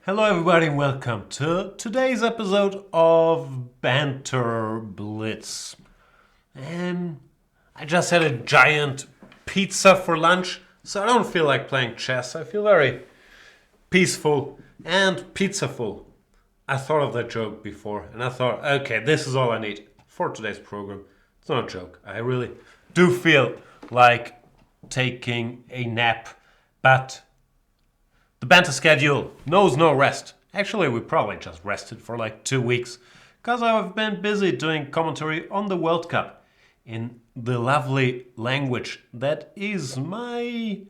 Hello everybody and welcome to today's episode of Banter Blitz. I just had a giant pizza for lunch, so I don't feel like playing chess. I feel very peaceful and pizzaful. I thought of that joke before and I thought, okay, this is all I need for today's program. It's not a joke. I really do feel like taking a nap, but the banter schedule knows no rest. Actually, we probably just rested for like 2 weeks because I've been busy doing commentary on the World Cup in the lovely language that is my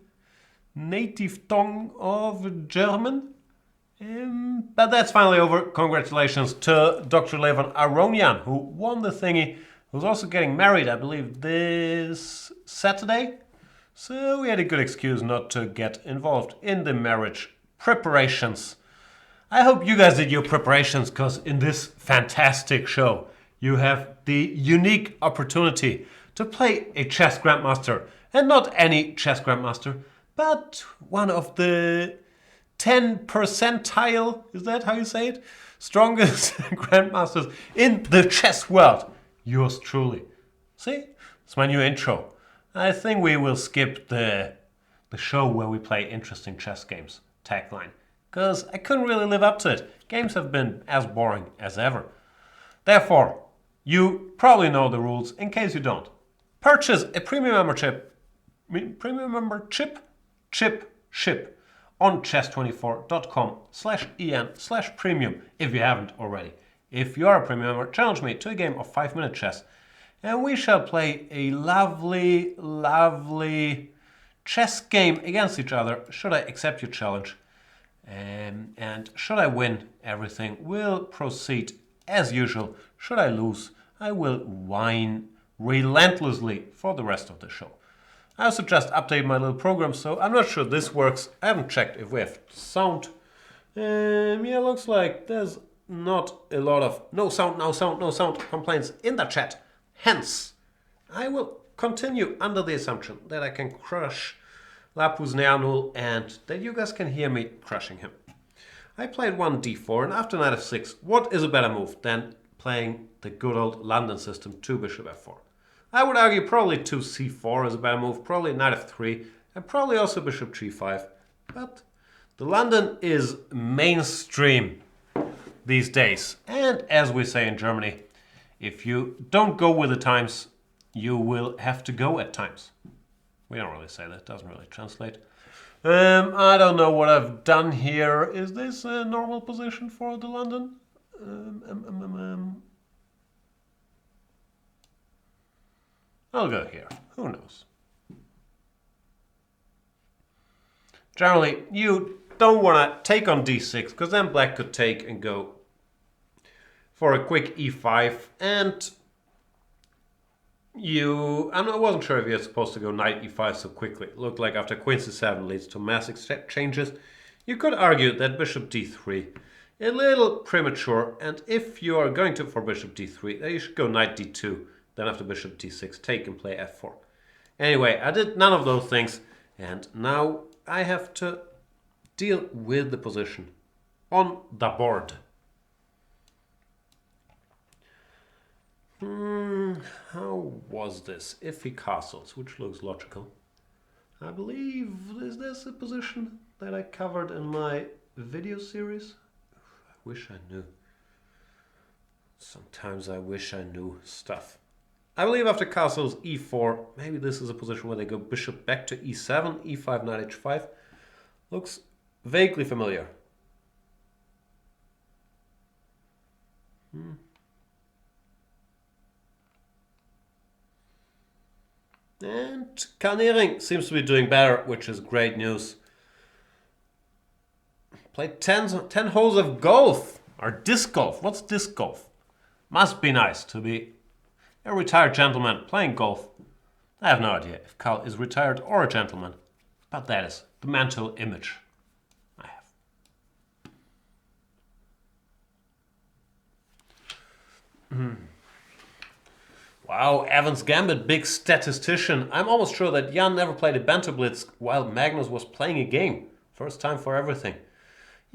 native tongue of German. But that's finally over. Congratulations to Dr. Levan Aronian, who won the thingy, who's also getting married, I believe, this Saturday. So we had a good excuse not to get involved in the marriage preparations. I hope you guys did your preparations, because in this fantastic show you have the unique opportunity to play a chess grandmaster, and not any chess grandmaster, but one of the 10 percentile, is that how you say it? Strongest grandmasters in the chess world. Yours truly. See? It's my new intro. I think we will skip the show where we play interesting chess games tagline, because I couldn't really live up to it. Games have been as boring as ever. Therefore, you probably know the rules. In case you don't, purchase a premium member ship on chess24.com/en/premium if you haven't already. If you are a premium member, challenge me to a game of 5-minute chess. And we shall play a lovely, lovely chess game against each other, should I accept your challenge. And should I win, everything will proceed as usual. Should I lose, I will whine relentlessly for the rest of the show. I also just updated my little program, so I'm not sure this works. I haven't checked if we have sound. Yeah, looks like there's not a lot of no sound complaints in the chat. Hence, I will continue under the assumption that I can crush Lapus Neanul and that you guys can hear me crushing him. I played one d4, and after knight f6, what is a better move than playing the good old London system 2 bishop f4? I would argue probably 2 c4 is a better move, probably knight f3, and probably also bishop g5. But the London is mainstream these days, and as we say in Germany, if you don't go with the times, you will have to go at times. We don't really say that, doesn't really translate. I don't know what I've done here. Is this a normal position for the London? I'll go here. Who knows? Generally, you don't want to take on d6, because then black could take and go for a quick e5, and I wasn't sure if you're supposed to go knight e5 so quickly. It looked like after queen c7 leads to mass exchanges. You could argue that bishop d3, a little premature, and if you are going for bishop d3, then you should go knight d2, then after bishop d6, take and play f4. Anyway, I did none of those things, and now I have to deal with the position on the board. How was this? Iffy castles, which looks logical. I believe, is this a position that I covered in my video series? I wish I knew. Sometimes I wish I knew stuff. I believe after castles e4, maybe this is a position where they go bishop back to e7, e5, knight h5. Looks vaguely familiar. And Karnering seems to be doing better, which is great news. Played 10 holes of golf, or disc golf. What's disc golf? Must be nice to be a retired gentleman playing golf. I have no idea if Carl is retired or a gentleman, but that is the mental image I have. Wow, Evans Gambit, big statistician. I'm almost sure that Jan never played a Banter Blitz while Magnus was playing a game. First time for everything.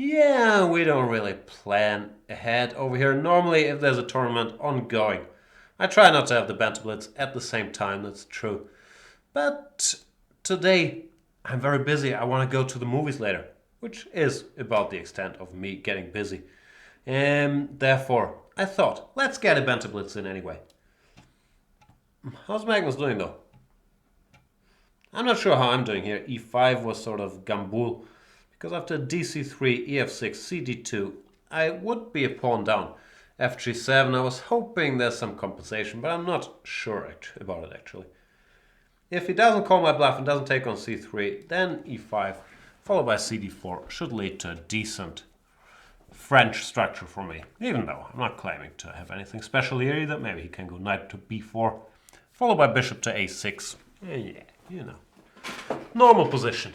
Yeah, we don't really plan ahead over here. Normally, if there's a tournament ongoing, I try not to have the Banter Blitz at the same time, that's true. But today, I'm very busy. I want to go to the movies later, which is about the extent of me getting busy. And therefore, I thought, let's get a Banter Blitz in anyway. How's Magnus doing though? I'm not sure how I'm doing here. E5 was sort of gambul, because after dc3, ef6, cd2, I would be a pawn down. F g7, I was hoping there's some compensation, but I'm not sure about it actually. If he doesn't call my bluff and doesn't take on c3, then e5, followed by cd4, should lead to a decent French structure for me. Even though I'm not claiming to have anything special here either. Maybe he can go knight to b4, followed by bishop to a6. Yeah, you know. Normal position.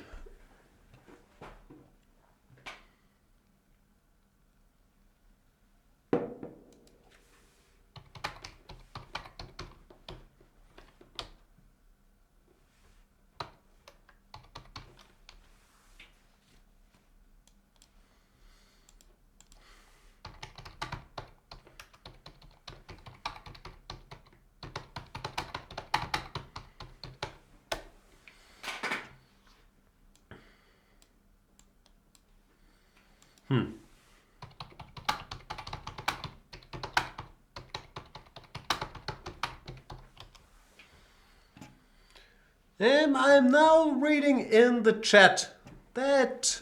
I'm now reading in the chat that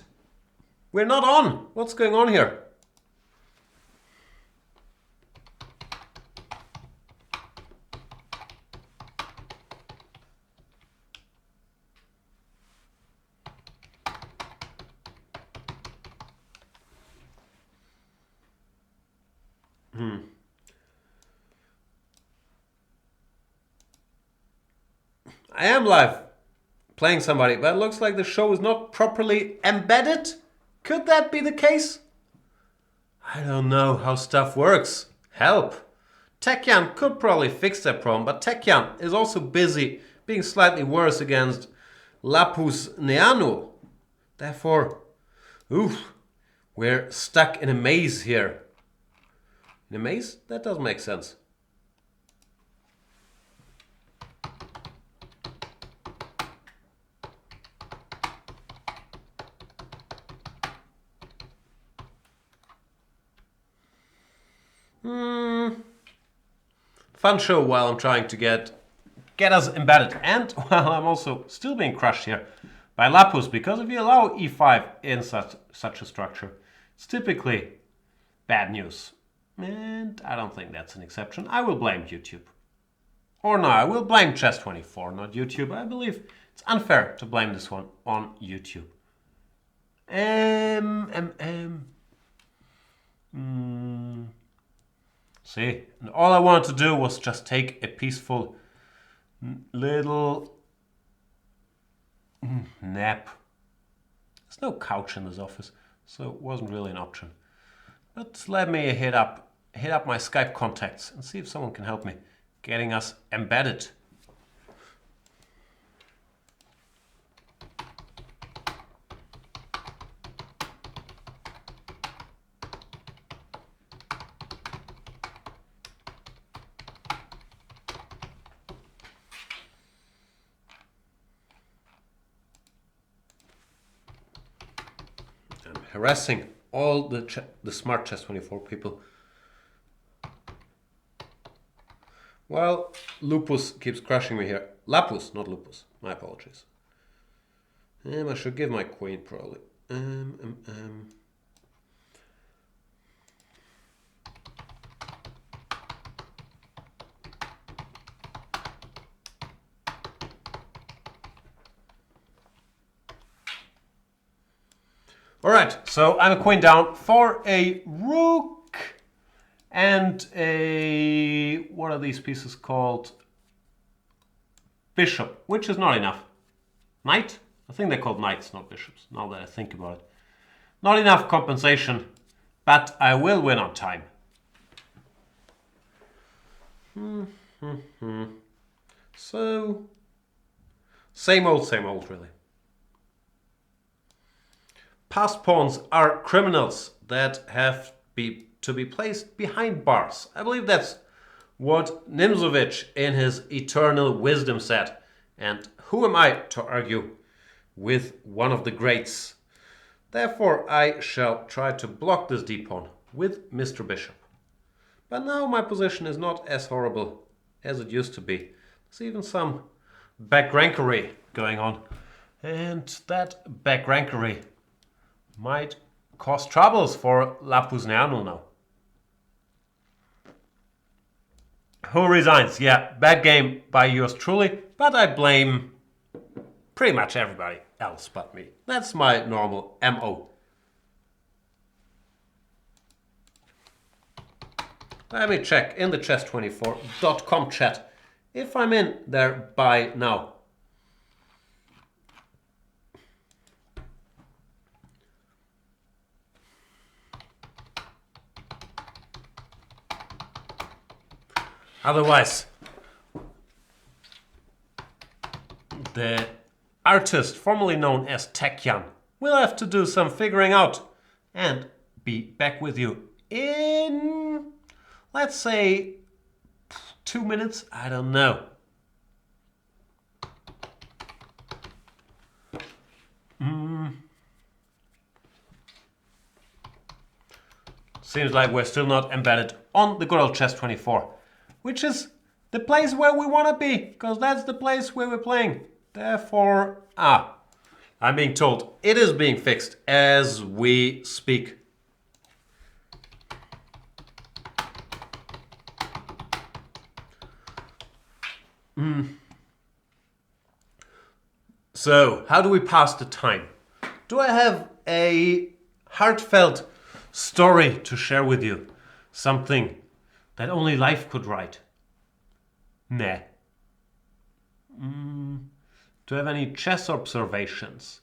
we're not on. What's going on here? I am live playing somebody, but it looks like the show is not properly embedded. Could that be the case? I don't know how stuff works. Help! Tekjan could probably fix that problem, but Tekjan is also busy being slightly worse against Lapus Neanu. Therefore, we're stuck in a maze here. In a maze? That doesn't make sense. Fun show while I'm trying to get us embedded. And while I'm also still being crushed here by Lapus, because if you allow e5 in such a structure, it's typically bad news. And I don't think that's an exception. I will blame YouTube. Or no, I will blame Chess24, not YouTube. I believe it's unfair to blame this one on YouTube. See, and all I wanted to do was just take a peaceful little nap. There's no couch in this office, so it wasn't really an option. But let me hit up my Skype contacts and see if someone can help me getting us embedded. Harassing all the smart Chess24 people. Well, Lupus keeps crushing me here. Lapus, not Lupus. My apologies. I should give my queen probably. Alright, so I'm a queen down for a rook and a... what are these pieces called? Bishop, which is not enough. Knight? I think they're called knights, not bishops, now that I think about it. Not enough compensation, but I will win on time. So, same old, really. passed pawns are criminals that have to be placed behind bars. I believe that's what Nimzovich in his Eternal Wisdom said. And who am I to argue with one of the greats? Therefore, I shall try to block this d-pawn with Mr. Bishop. But now my position is not as horrible as it used to be. There's even some backrankery going on. And that backrankery might cause troubles for Lapusneanu now. Who resigns? Yeah, bad game by yours truly, but I blame pretty much everybody else but me. That's my normal MO. Let me check in the chess24.com chat if I'm in there by now. Otherwise, the artist formerly known as Tekjan will have to do some figuring out and be back with you in, let's say, 2 minutes. I don't know. Seems like we're still not embedded on the good old Chess24, which is the place where we want to be, because that's the place where we're playing. Therefore, I'm being told it is being fixed as we speak. So, how do we pass the time? Do I have a heartfelt story to share with you? Something that only life could write? Nah. Do I have any chess observations?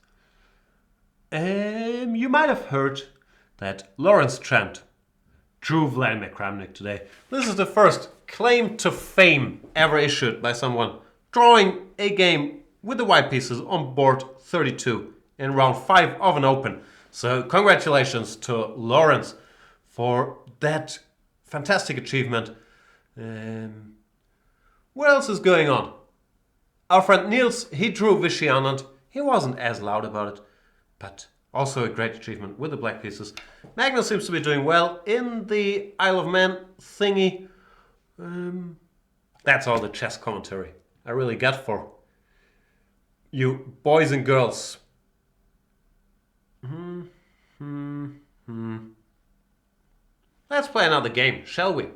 You might have heard that Lawrence Trent drew Vladimir Kramnik today. This is the first claim to fame ever issued by someone drawing a game with the white pieces on board 32 in round 5 of an Open. So congratulations to Lawrence for that fantastic achievement. What else is going on? Our friend Niels, he drew Vichy Anand. He wasn't as loud about it, but also a great achievement with the black pieces. Magnus seems to be doing well in the Isle of Man thingy. That's all the chess commentary I really got for you boys and girls. Let's play another game, shall we?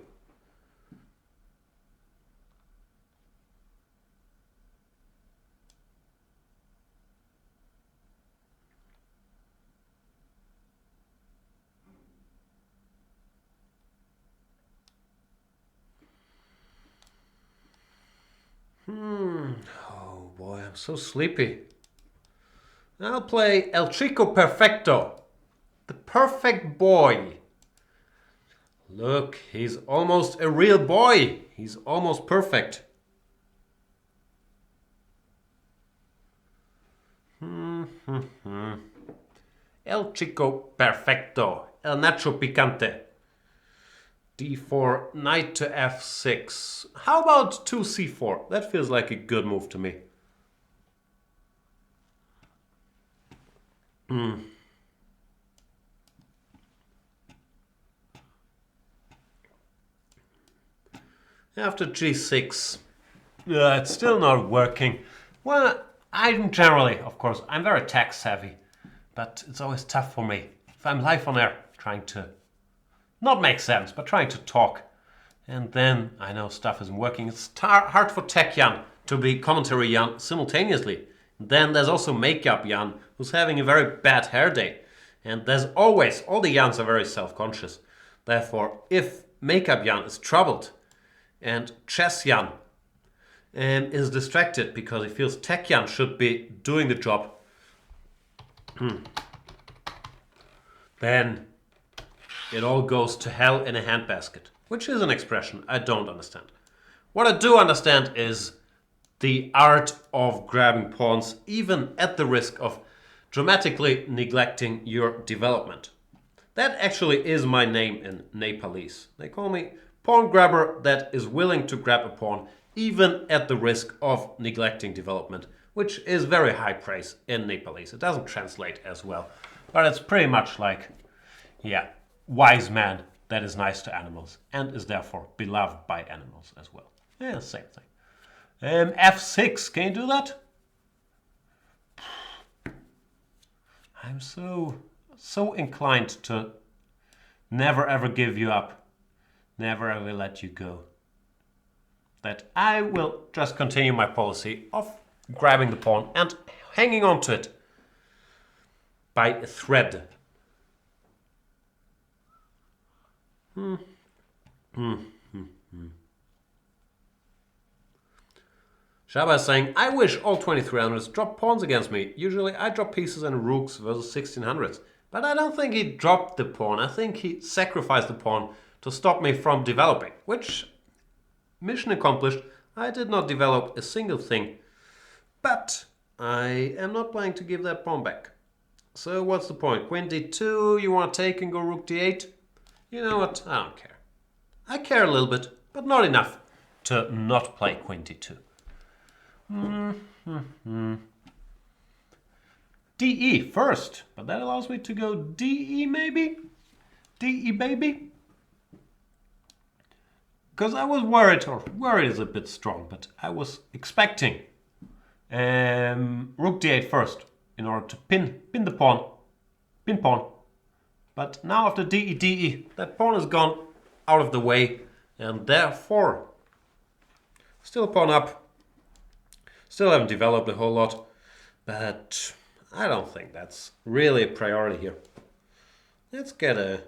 Oh boy, I'm so sleepy. I'll play El Chico Perfecto. The perfect boy. Look, he's almost a real boy. He's almost perfect. El Chico Perfecto. El Nacho Picante. D4, knight to f6. How about 2c4? That feels like a good move to me. After g6. It's still not working. Well, I'm generally, of course, I'm very tech savvy. But it's always tough for me. If I'm live on air, trying to not make sense, but trying to talk. And then I know stuff isn't working. It's hard for Tech Jan to be commentary Jan simultaneously. Then there's also Makeup Jan, who's having a very bad hair day. And there's always, all the Jans are very self-conscious. Therefore, if Makeup Jan is troubled and Chess Jan is distracted because he feels Tech Jan should be doing the job, then it all goes to hell in a handbasket, which is an expression I don't understand. What I do understand is the art of grabbing pawns, even at the risk of dramatically neglecting your development. That actually is my name in Nepalese. They call me pawn grabber that is willing to grab a pawn even at the risk of neglecting development, which is very high praise in Nepalese. It doesn't translate as well, but it's pretty much like, yeah, wise man that is nice to animals and is therefore beloved by animals as well. Yeah, same thing. F6, can you do that? I'm so inclined to never ever give you up, never ever let you go, that I will just continue my policy of grabbing the pawn and hanging on to it by a thread. Shaba is saying, I wish all 2300s drop pawns against me. Usually I drop pieces and rooks versus 1600s. But I don't think he dropped the pawn. I think he sacrificed the pawn to stop me from developing. Which, mission accomplished. I did not develop a single thing. But I am not planning to give that pawn back. So what's the point? Queen d2, you want to take and go rook d8? You know what? I don't care. I care a little bit, but not enough to not play queen d2. DE first, but that allows me to go DE maybe? DE baby? Because I was worried, or worried is a bit strong, but I was expecting rook d8 first in order to pin the pawn, pin pawn. But now after DE, DE, that pawn is gone out of the way, and therefore still pawn up. Still haven't developed a whole lot, but I don't think that's really a priority here. Let's get a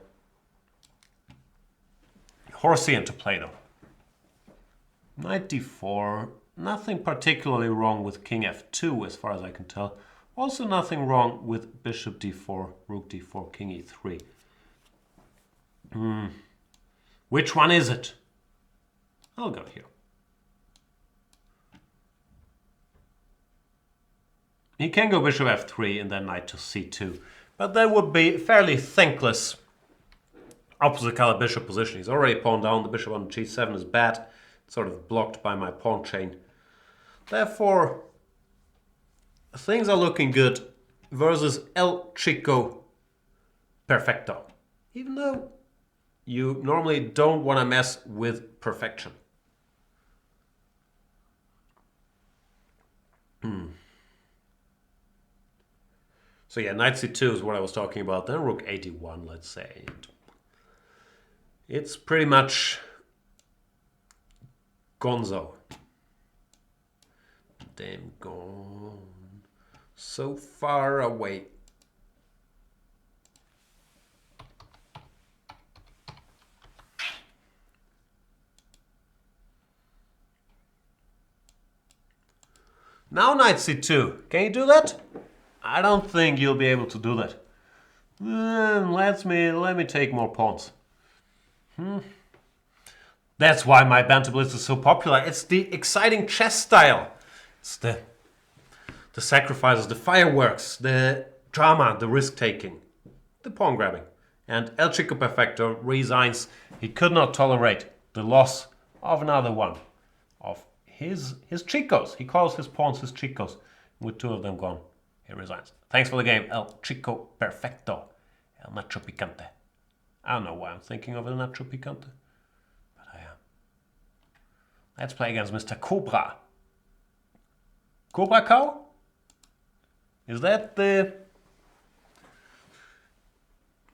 horsey into play though. Knight d4, nothing particularly wrong with king f2 as far as I can tell. Also nothing wrong with bishop d4, rook d4, king e3. Which one is it? I'll go here. He can go bishop f3 and then knight to c2. But that would be fairly thankless opposite color bishop position. He's already pawned down. The bishop on g7 is bad. It's sort of blocked by my pawn chain. Therefore, things are looking good versus El Chico Perfecto. Even though you normally don't want to mess with perfection. So yeah, knight c2 is what I was talking about. Then rook 81, let's say. It's pretty much gonzo. Damn gone. So far away. Now knight c2. Can you do that? I don't think you'll be able to do that. Let me take more pawns. That's why my Banter Blitz is so popular. It's the exciting chess style. It's the sacrifices, the fireworks, the drama, the risk-taking, the pawn grabbing. And El Chico Perfecto resigns. He could not tolerate the loss of another one of his chicos. He calls his pawns his chicos. With two of them gone, he resigns. Thanks for the game, El Chico Perfecto. El Nacho Picante. I don't know why I'm thinking of El Nacho Picante, but I am. Let's play against Mr. Cobra. Cobra Cow? Is that the...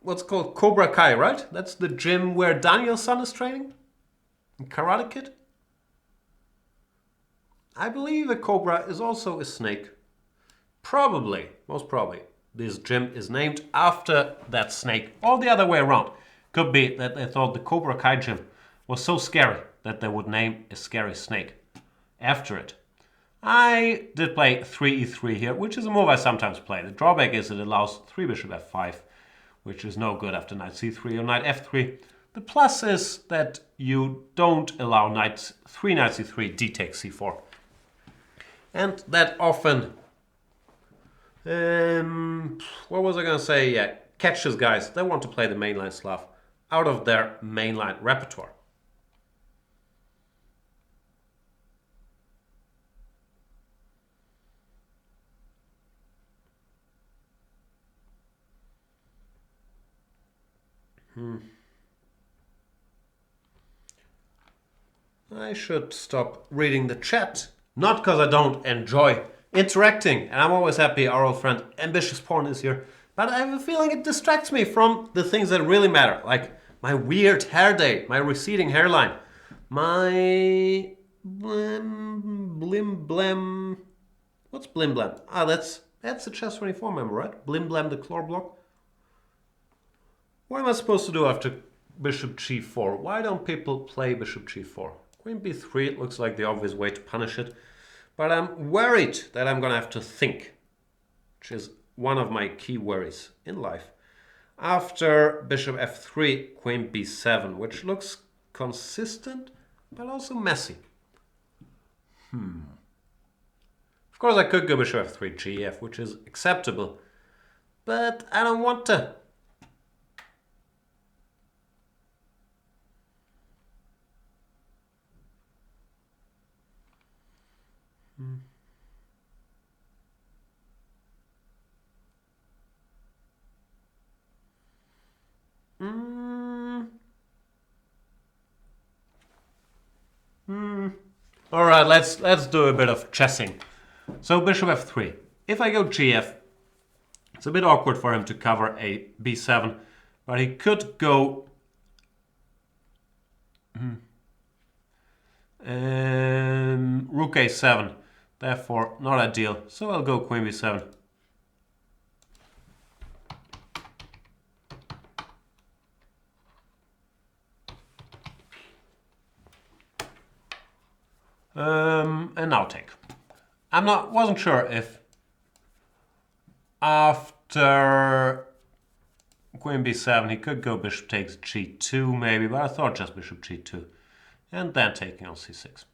what's called Cobra Kai, right? That's the gym where Daniel-san is training? In Karate Kid? I believe a cobra is also a snake. Probably, most probably, this gym is named after that snake, or the other way around. Could be that they thought the Cobra Kai gym was so scary that they would name a scary snake after it. I did play 3e3 here, which is a move I sometimes play. The drawback is it allows 3 bishop f5, which is no good after knight c3 or knight f3. The plus is that you don't allow knight c3, d takes c4. And that often What was I gonna say? Yeah, catch these guys. They want to play the mainline Slav out of their mainline repertoire. I should stop reading the chat. Not because I don't enjoy interacting, and I'm always happy our old friend Ambitious Porn is here, but I have a feeling it distracts me from the things that really matter, like my weird hair day, my receding hairline, my blim blam. What's blim blam? Ah, that's the chess 24 member, right? Blim blam the claw block. What am I supposed to do after bishop g4? Why don't people play bishop g4? Queen b3, it looks like the obvious way to punish it. But I'm worried that I'm going to have to think, which is one of my key worries in life. After bishop f3, queen b7, which looks consistent, but also messy. Of course, I could go bishop f3, gf, which is acceptable. But I don't want to. All right, let's do a bit of chessing. So bishop f3. If I go gf, it's a bit awkward for him to cover a b7, but he could go rook a7. Therefore, not ideal. So I'll go queen b7. And now take. Wasn't sure if after queen b7 he could go bishop takes g2 maybe, but I thought just bishop g2 and then taking on c6.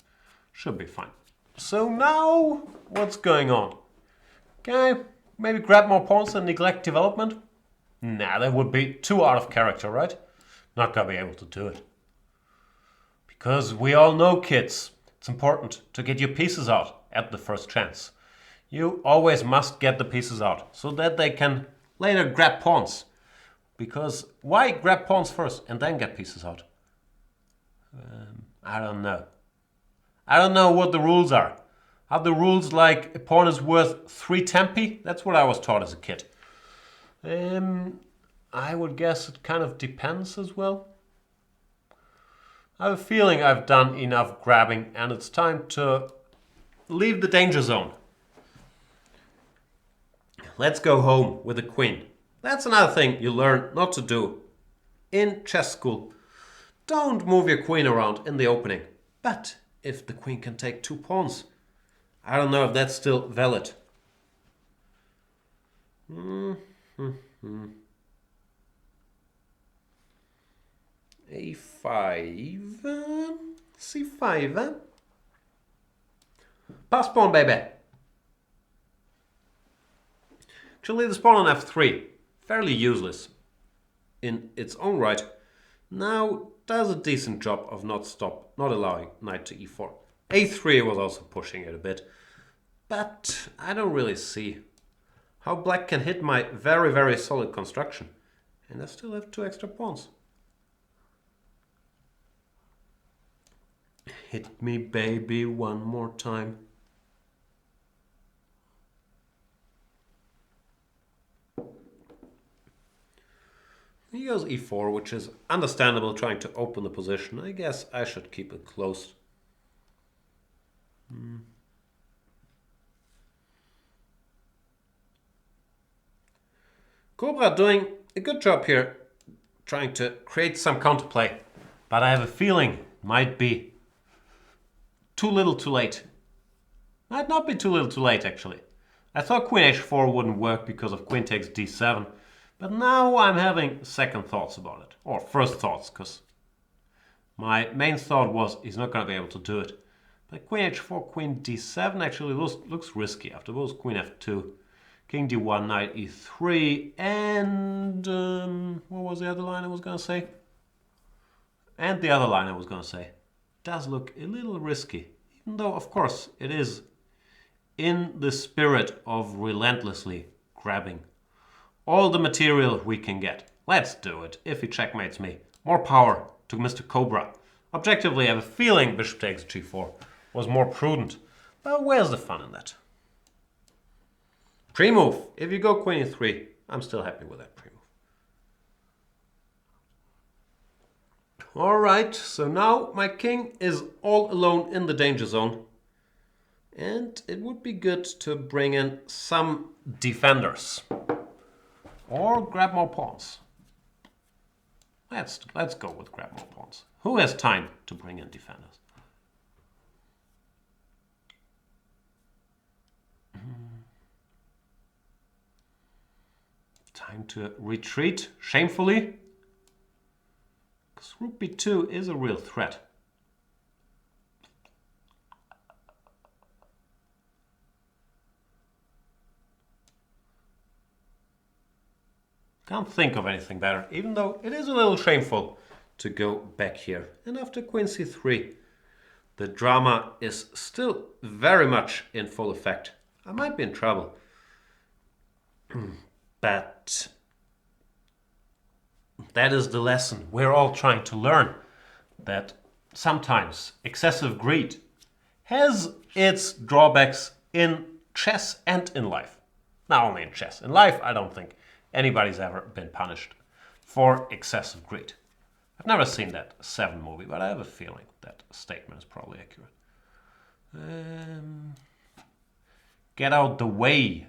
Should be fine. So now what's going on? Can I maybe grab more pawns and neglect development? Nah, that would be too out of character, right? Not gonna be able to do it. Because we all know, kids, it's important to get your pieces out at the first chance. You always must get the pieces out so that they can later grab pawns. Because why grab pawns first and then get pieces out? I don't know. I don't know what the rules are. Are the rules like a pawn is worth 3 tempi? That's what I was taught as a kid. I would guess it kind of depends as well. I have a feeling I've done enough grabbing and it's time to leave the danger zone. Let's go home with the queen. That's another thing you learn not to do in chess school. Don't move your queen around in the opening. But if the queen can take 2 pawns, I don't know if that's still valid. A5, C5. Pass pawn, baby. Actually, this pawn on F3, fairly useless in its own right, now does a decent job of not allowing knight to E4. A3 was also pushing it a bit, but I don't really see how black can hit my very, very solid construction. And I still have 2 extra pawns. Hit me, baby, one more time. He goes e4, which is understandable, trying to open the position. I guess I should keep it closed. Cobra doing a good job here, trying to create some counterplay. But I have a feeling it might be too little too late. Might not be too little too late, actually. I thought queen h4 wouldn't work because of queen takes d7. But now I'm having second thoughts about it. Or first thoughts, because my main thought was he's not going to be able to do it. But queen h4, queen d7 actually looks risky. After both queen f2, King d1, knight e3, and what was the other line I was gonna say? And the other line I was gonna say does look a little risky, even though of course it is in the spirit of relentlessly grabbing all the material we can get. Let's do it. If he checkmates me, more power to Mr. Cobra. Objectively, I have a feeling bishop takes g4 was more prudent, but where's the fun in that? Pre-move. If you go queen e3, I'm still happy with that pre-move. Alright, so now my king is all alone in the danger zone. And it would be good to bring in some defenders. Or grab more pawns. Let's go with grab more pawns. Who has time to bring in defenders? Time to retreat, shamefully. Because rook b2 is a real threat. Can't think of anything better, even though it is a little shameful to go back here. And after queen c3, the drama is still very much in full effect. I might be in trouble. But that is the lesson we're all trying to learn. That sometimes excessive greed has its drawbacks in chess and in life. Not only in chess. In life, I don't think anybody's ever been punished for excessive greed. I've never seen that Seven movie, but I have a feeling that statement is probably accurate. Get out the way.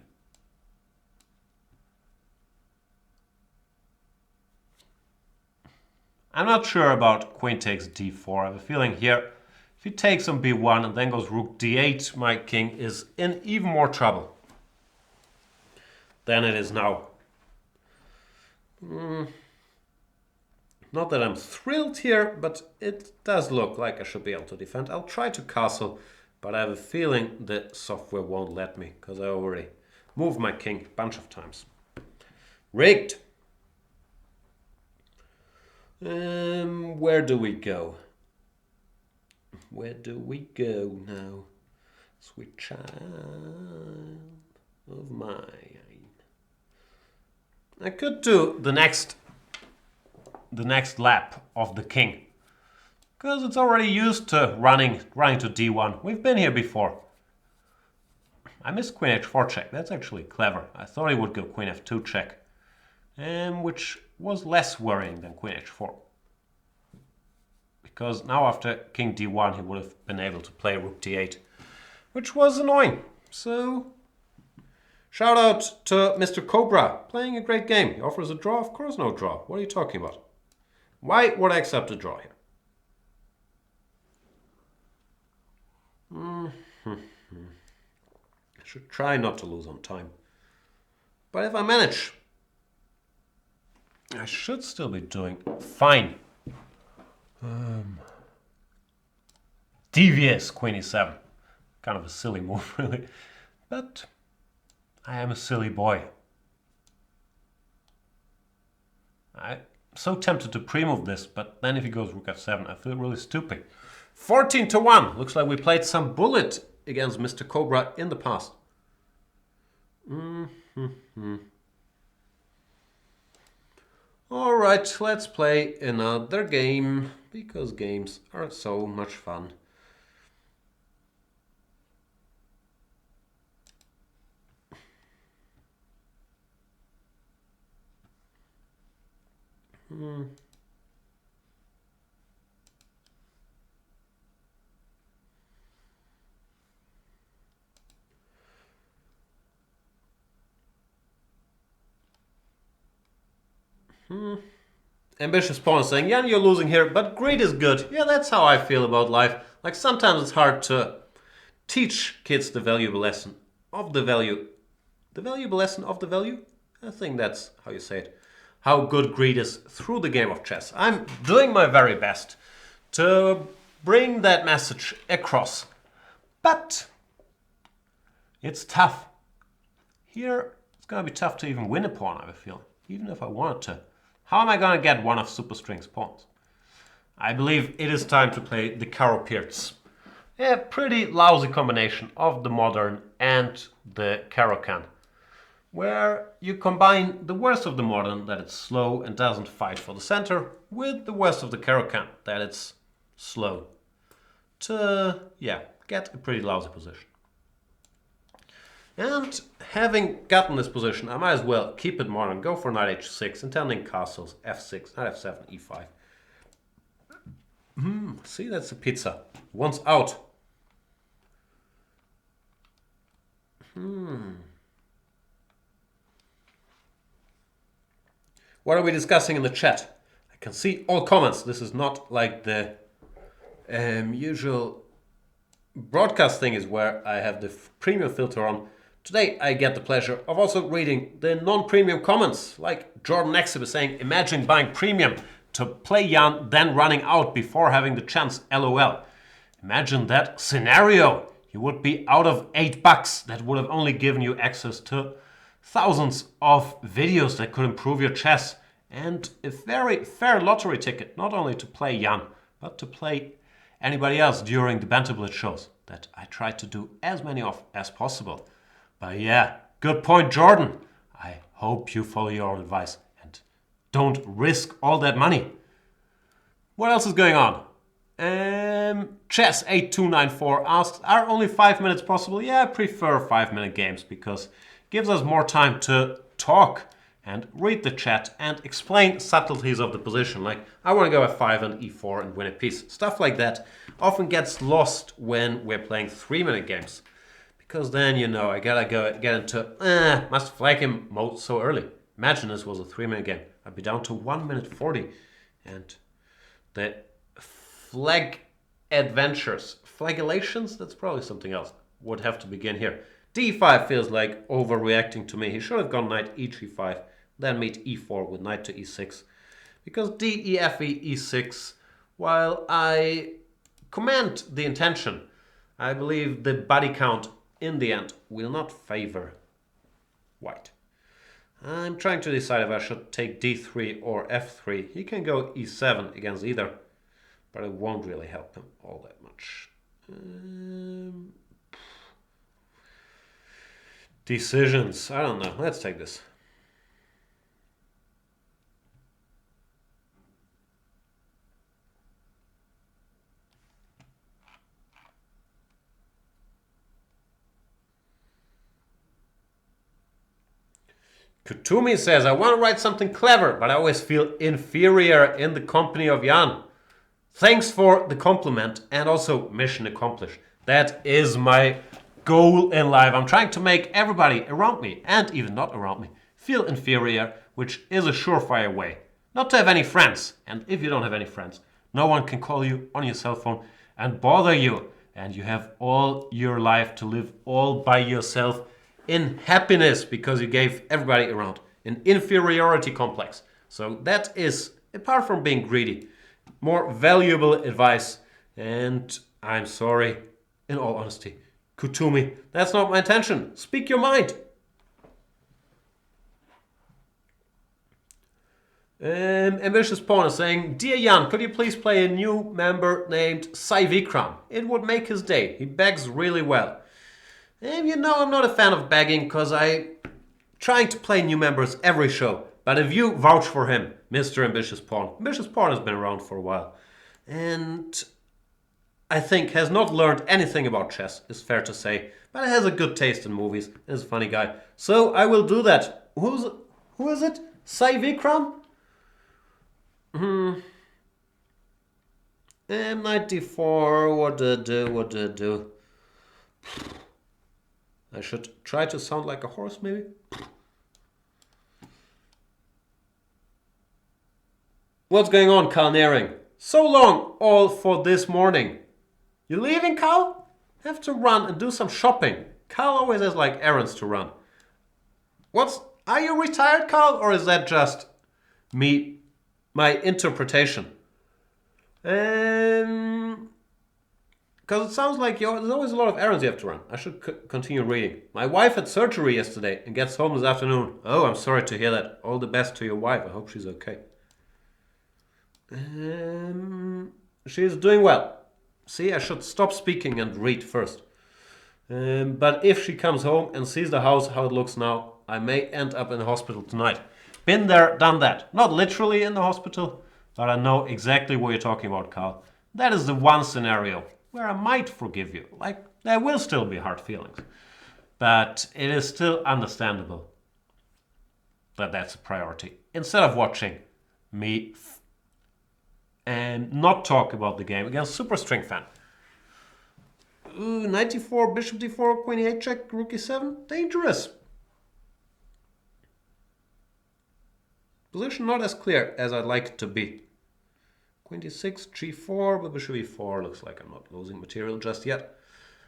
I'm not sure about queen takes d4. I have a feeling here, if he takes on b1 and then goes rook d8, my king is in even more trouble than it is now. Not that I'm thrilled here, but it does look like I should be able to defend. I'll try to castle, but I have a feeling the software won't let me because I already moved my king a bunch of times. Rigged. Where do we go? Where do we go now? Sweet child of mine. I could do the next lap of the king, because it's already used to running to d1. We've been here before. I missed queen h4 check. That's actually clever. I thought he would go queen f2 check, which was less worrying than queen h4. Because now after king d1 he would have been able to play rook d8, which was annoying. So shout out to Mr. Cobra, playing a great game. He offers a draw? Of course no draw. What are you talking about? Why would I accept a draw here? I should try not to lose on time. But if I manage, I should still be doing fine. Devious queen e7. Kind of a silly move, really. But I am a silly boy. I'm so tempted to pre-move this, but then if he goes rook f7, I feel really stupid. 14-1. Looks like we played some bullet against Mr. Cobra in the past. Alright, let's play another game, because games are so much fun. Ambitious pawn saying, Jan, you're losing here, but greed is good. Yeah, that's how I feel about life. Like, sometimes it's hard to teach kids the valuable lesson of the value. The valuable lesson of the value? I think that's how you say it. How good greed is through the game of chess. I'm doing my very best to bring that message across. But it's tough. Here, going to be tough to even win a pawn, I feel, even if I wanted to. How am I going to get one of Superstring's pawns? I believe it is time to play the Caro Pirz. A pretty lousy combination of the modern and the Caro-Can, where you combine the worst of the modern, that it's slow and doesn't fight for the center, with the worst of the Caro-Can, that it's slow, to, yeah, get a pretty lousy position. And having gotten this position, I might as well keep it modern, go for knight h6, intending castles, f6, knight f7, e5. See, that's a pizza. One's out. What are we discussing in the chat? I can see all comments. This is not like the usual broadcast thing is where I have the premium filter on. Today I get the pleasure of also reading the non-premium comments, like Jordan Exhib is saying, imagine buying premium to play Jan, then running out before having the chance, LOL. Imagine that scenario. You would be out of $8. That would have only given you access to thousands of videos that could improve your chess. And a very fair lottery ticket, not only to play Jan, but to play anybody else during the Banter Blitz shows that I try to do as many of as possible. But yeah, good point, Jordan. I hope you follow your own advice and don't risk all that money. What else is going on? Chess8294 asks, are only 5 minutes possible? Yeah, I prefer 5-minute games because it gives us more time to talk and read the chat and explain subtleties of the position. Like, I want to go f5 and e4 and win a piece. Stuff like that often gets lost when we're playing 3-minute games. Because then, you know, I gotta get into, must flag him mode so early. Imagine this was a 3-minute game. I'd be down to 1 minute 40. And the flag adventures, flagellations, that's probably something else, would have to begin here. d5 feels like overreacting to me. He should have gone knight e5, then meet e4 with knight to e6. Because d, e, f, e, e6, while I command the intention, I believe the body count in the end will not favor white. I'm trying to decide if I should take d3 or f3. He can go e7 against either, but it won't really help him all that much. Decisions. I don't know. Let's take this. Kutumi says, I want to write something clever, but I always feel inferior in the company of Jan. Thanks for the compliment and also mission accomplished. That is my goal in life. I'm trying to make everybody around me, and even not around me, feel inferior, which is a surefire way not to have any friends. And if you don't have any friends, no one can call you on your cell phone and bother you. And you have all your life to live all by yourself in happiness because you gave everybody around an inferiority complex. So that is, apart from being greedy, more valuable advice. And I'm sorry, in all honesty, Kutumi, that's not my intention. Speak your mind. Ambitious Pawn is saying, Dear Jan, could you please play a new member named Sai Vikram? It would make his day. He begs really well. You know, I'm not a fan of begging because I'm trying to play new members every show. But if you vouch for him, Mr. Ambitious Pawn has been around for a while. And I think has not learned anything about chess, is fair to say. But has a good taste in movies and is a funny guy. So I will do that. Who is it? Sai Vikram? Knight d4, what did it do? I should try to sound like a horse, maybe? What's going on, Carl Nearing? So long, all for this morning. You leaving, Carl? Have to run and do some shopping. Carl always has like errands to run. Are you retired, Carl, or is that just my interpretation? Because it sounds like there's always a lot of errands you have to run. I should continue reading. My wife had surgery yesterday and gets home this afternoon. Oh, I'm sorry to hear that. All the best to your wife. I hope she's okay. She's doing well. See, I should stop speaking and read first. But if she comes home and sees the house how it looks now, I may end up in the hospital tonight. Been there, done that. Not literally in the hospital, but I know exactly what you're talking about, Carl. That is the one scenario where I might forgive you. Like, there will still be hard feelings. But it is still understandable that that's a priority. Instead of watching me and not talk about the game against Super String Fan. Ooh, 94, bishop d4, queen e8 check, rook e7. Dangerous. Position not as clear as I'd like it to be. Queen d6, g4, but bishop e4 looks like I'm not losing material just yet.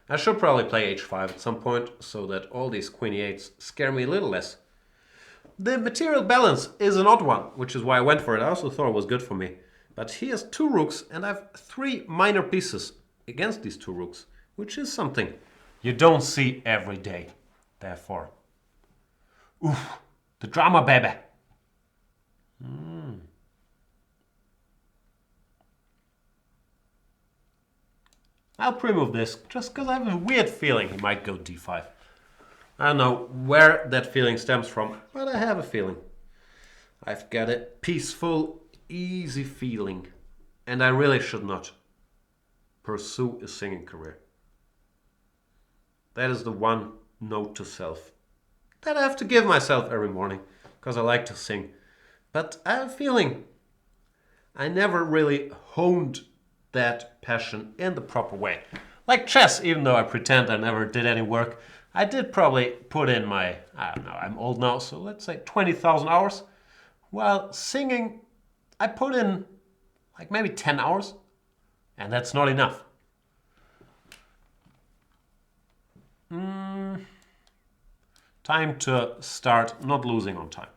I should probably play h5 at some point so that all these queen e8s scare me a little less. The material balance is an odd one, which is why I went for it. I also thought it was good for me. But he has 2 rooks and I have 3 minor pieces against these 2 rooks, which is something you don't see every day. Therefore, oof, the drama, baby. I'll pre-move this just because I have a weird feeling he might go d5. I don't know where that feeling stems from, but I have a feeling. I've got a peaceful, easy feeling, and I really should not pursue a singing career. That is the one note to self that I have to give myself every morning because I like to sing. But I have a feeling I never really honed that passion in the proper way. Like chess, even though I pretend I never did any work, I did probably put in my, I don't know, I'm old now, so let's say 20,000 hours. While singing, I put in like maybe 10 hours, and that's not enough. Time to start not losing on time.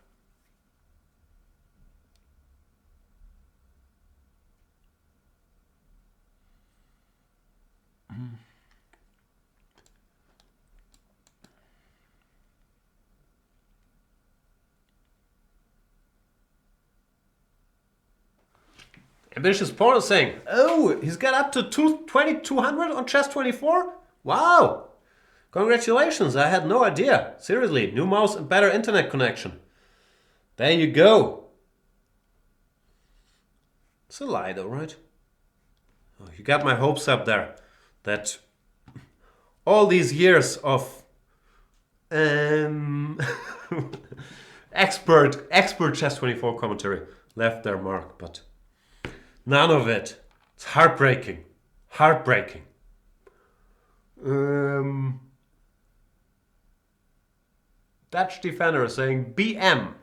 Ambitious Paul is saying, oh, he's got up to 2,200 on chess 24? Wow! Congratulations, I had no idea. Seriously, new mouse and better internet connection. There you go. It's a lie though, right? Oh, you got my hopes up there. That all these years of expert chess 24 commentary left their mark, but none of it. It's heartbreaking. Heartbreaking. Dutch defender saying BM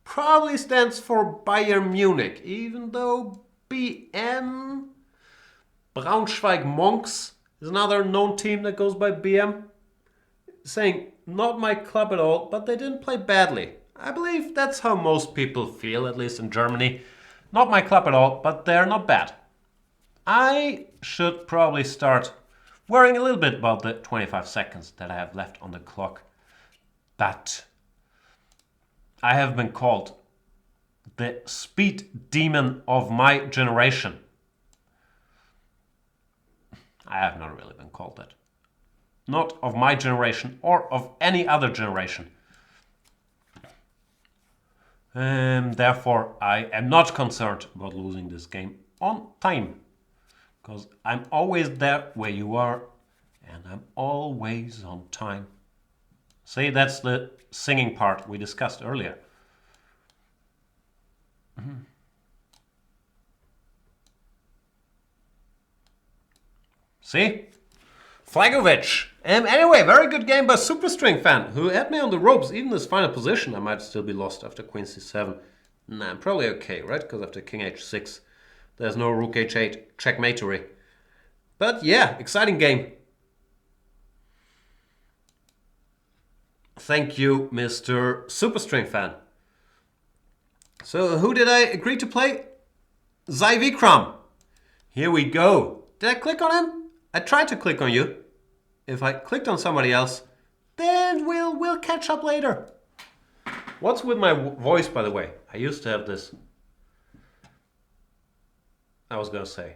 probably stands for Bayern Munich, even though BM, Braunschweig Monks, is another known team that goes by BM. Saying, not my club at all, but they didn't play badly. I believe that's how most people feel, at least in Germany. Not my club at all, but they're not bad. I should probably start worrying a little bit about the 25 seconds that I have left on the clock. But I have been called the speed demon of my generation. I have not really been called that. Not of my generation or of any other generation. Therefore, I am not concerned about losing this game on time. Because I'm always there where you are, and I'm always on time. See, that's the singing part we discussed earlier. See? Flagovic. Anyway, very good game by Superstring Fan, who had me on the ropes. Even this final position, I might still be lost after Queen c7. Nah, I'm probably okay, right? Because after King h6, there's no Rook h8 checkmatery. But yeah, exciting game. Thank you, Mr. Superstring Fan. So who did I agree to play? Zai Vikram. Here we go. Did I click on him? I tried to click on you. If I clicked on somebody else, then we'll catch up later. What's with my voice, by the way? I used to have this, I was gonna say,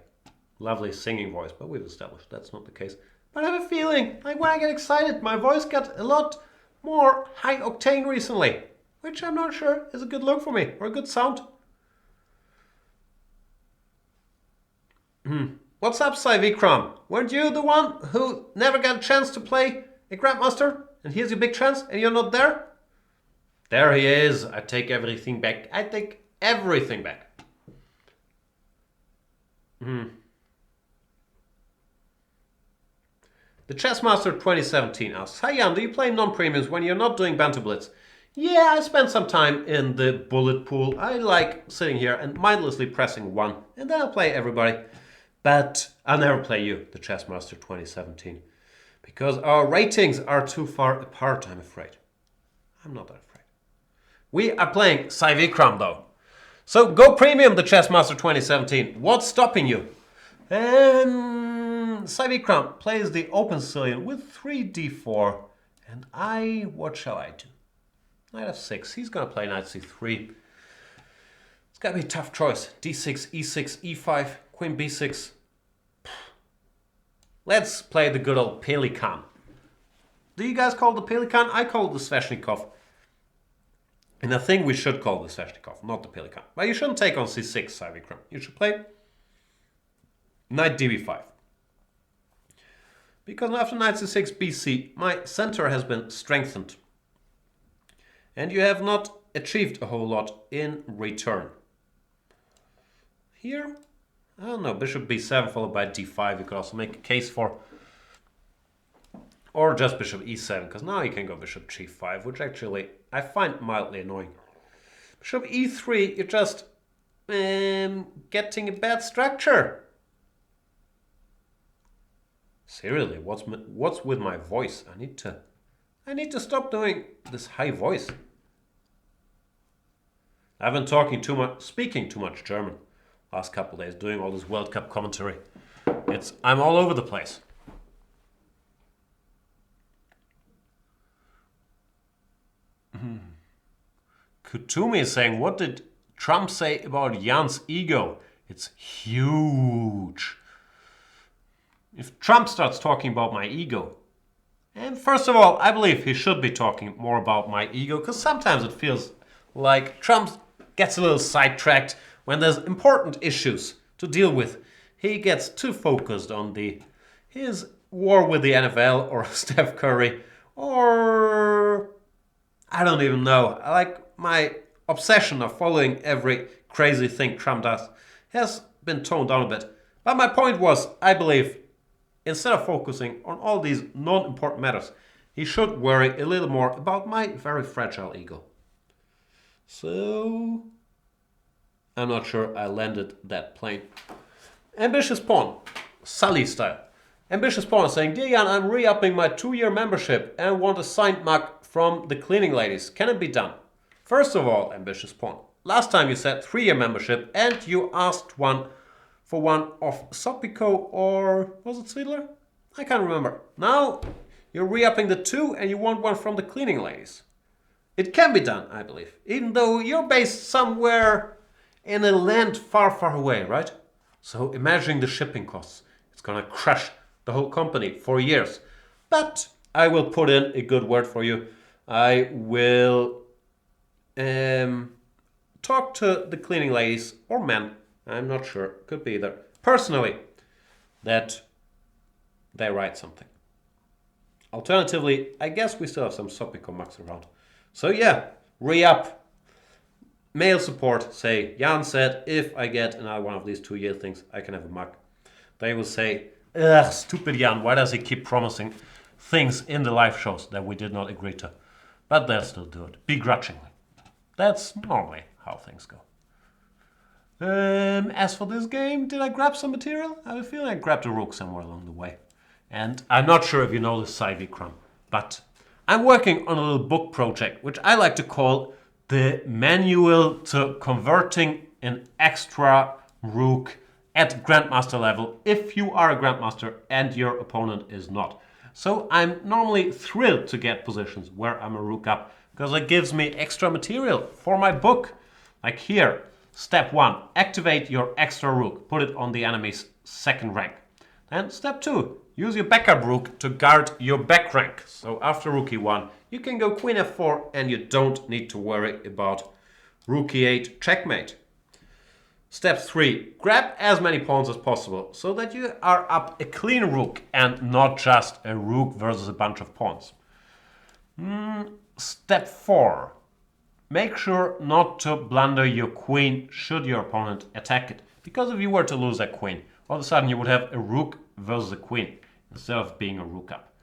lovely singing voice, but we've established that's not the case. But I have a feeling, like when I get excited, my voice got a lot more high octane recently, which I'm not sure is a good look for me, or a good sound. What's up, Sai Vikram? Weren't you the one who never got a chance to play a Grandmaster? And here's your big chance, and you're not there? There he is. I take everything back. I take everything back. The Chessmaster 2017 asks, hi Jan, do you play non-premiums when you're not doing Banter Blitz? Yeah, I spend some time in the bullet pool. I like sitting here and mindlessly pressing 1, and then I'll play everybody. But I'll never play you, the Chessmaster 2017, because our ratings are too far apart, I'm afraid. I'm not that afraid. We are playing Sai Vikram, though. So go premium, the Chessmaster 2017. What's stopping you? Sai Vikram plays the open Sicilian with 3d4, and what shall I do? Knight f6. He's going to play knight c3. It's got to be a tough choice. d6, e6, e5, queen b6. Let's play the good old Pelikan. Do you guys call it the Pelikan? I call it the Sveshnikov. And I think we should call it the Sveshnikov, not the Pelikan. But you shouldn't take on c6, Sai Vikram. You should play knight db5. Because after knight c6, bc, my center has been strengthened. And you have not achieved a whole lot in return. Here, I don't know, bishop b7 followed by d5. You could also make a case for, or just bishop e7, because now you can go bishop g5, which actually I find mildly annoying. Bishop e3, you're just getting a bad structure. Seriously, what's with my voice? I need to stop doing this high voice. I've been speaking too much German last couple of days, doing all this World Cup commentary. I'm all over the place. Kutumi is saying, what did Trump say about Jan's ego? It's huge. If Trump starts talking about my ego, and first of all, I believe he should be talking more about my ego, because sometimes it feels like Trump gets a little sidetracked when there's important issues to deal with. He gets too focused on his war with the NFL or Steph Curry, or I don't even know. Like my obsession of following every crazy thing Trump does has been toned down a bit. But my point was, I believe, instead of focusing on all these non-important matters, he should worry a little more about my very fragile ego. So, I'm not sure I landed that plane. Ambitious Pawn, Sully style. Ambitious Pawn is saying, dear Jan, I'm re-upping my 2-year membership and want a signed mug from the cleaning ladies. Can it be done? First of all, Ambitious Pawn, last time you said 3-year membership and you asked for one of Sopico or was it Svidler? I can't remember. Now you're re-upping the 2 and you want one from the cleaning ladies. It can be done, I believe, even though you're based somewhere in a land far, far away, right? So imagining the shipping costs, it's gonna crush the whole company for years. But I will put in a good word for you. I will talk to the cleaning ladies or men, I'm not sure, could be either, personally, that they write something. Alternatively, I guess we still have some Sopico mugs around. So yeah, re-up. Mail support, say, Jan said, if I get another one of these 2-year things, I can have a mug. They will say, ugh, stupid Jan, why does he keep promising things in the live shows that we did not agree to? But they'll still do it, begrudgingly. That's normally how things go. As for this game, did I grab some material? I have a feeling I grabbed a rook somewhere along the way. And I'm not sure if you know the Sai Vikram, but I'm working on a little book project, which I like to call the Manual to Converting an Extra Rook at Grandmaster level if you are a Grandmaster and your opponent is not. So I'm normally thrilled to get positions where I'm a rook up, because it gives me extra material for my book. Like here, step 1, activate your extra rook, put it on the enemy's second rank. Then step 2, use your backup rook to guard your back rank. So after rook e1, you can go queen f4 and you don't need to worry about rook e8 checkmate. Step 3, grab as many pawns as possible so that you are up a clean rook and not just a rook versus a bunch of pawns. Step 4, make sure not to blunder your queen should your opponent attack it. Because if you were to lose that queen, all of a sudden you would have a rook versus a queen instead of being a rook up.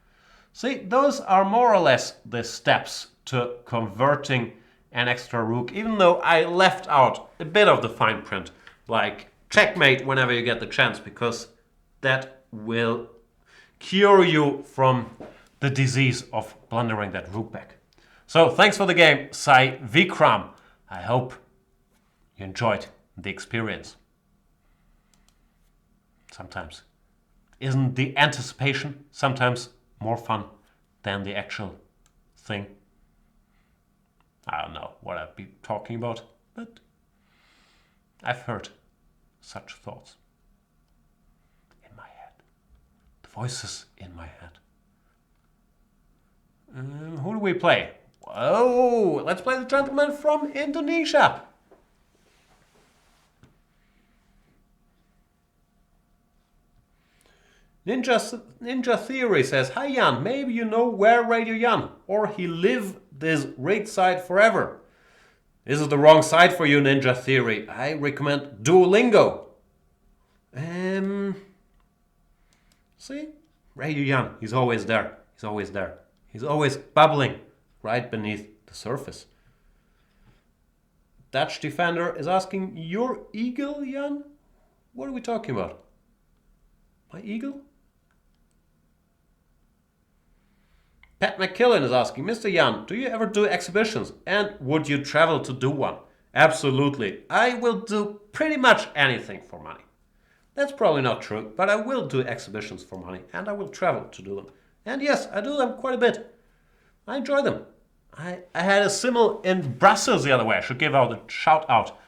See, those are more or less the steps to converting an extra rook, even though I left out a bit of the fine print, like checkmate whenever you get the chance, because that will cure you from the disease of blundering that rook back. So thanks for the game, Sai Vikram. I hope you enjoyed the experience. Sometimes isn't the anticipation sometimes more fun than the actual thing? I don't know what I'd be talking about, but I've heard such thoughts in my head. The voices in my head. Who do we play? Oh, let's play the gentleman from Indonesia. Ninja Theory says, hi Jan, maybe you know where Radio Jan, or he live this rigged site forever. This is the wrong site for you, Ninja Theory. I recommend Duolingo. See? Radio Jan, he's always there. He's always there. He's always bubbling right beneath the surface. Dutch Defender is asking, your eagle, Jan? What are we talking about? My eagle? Pat McKillen is asking, Mr. Jan, do you ever do exhibitions? And would you travel to do one? Absolutely. I will do pretty much anything for money. That's probably not true, but I will do exhibitions for money and I will travel to do them. And yes, I do them quite a bit. I enjoy them. I had a simul in Brussels the other way. I should give out a shout out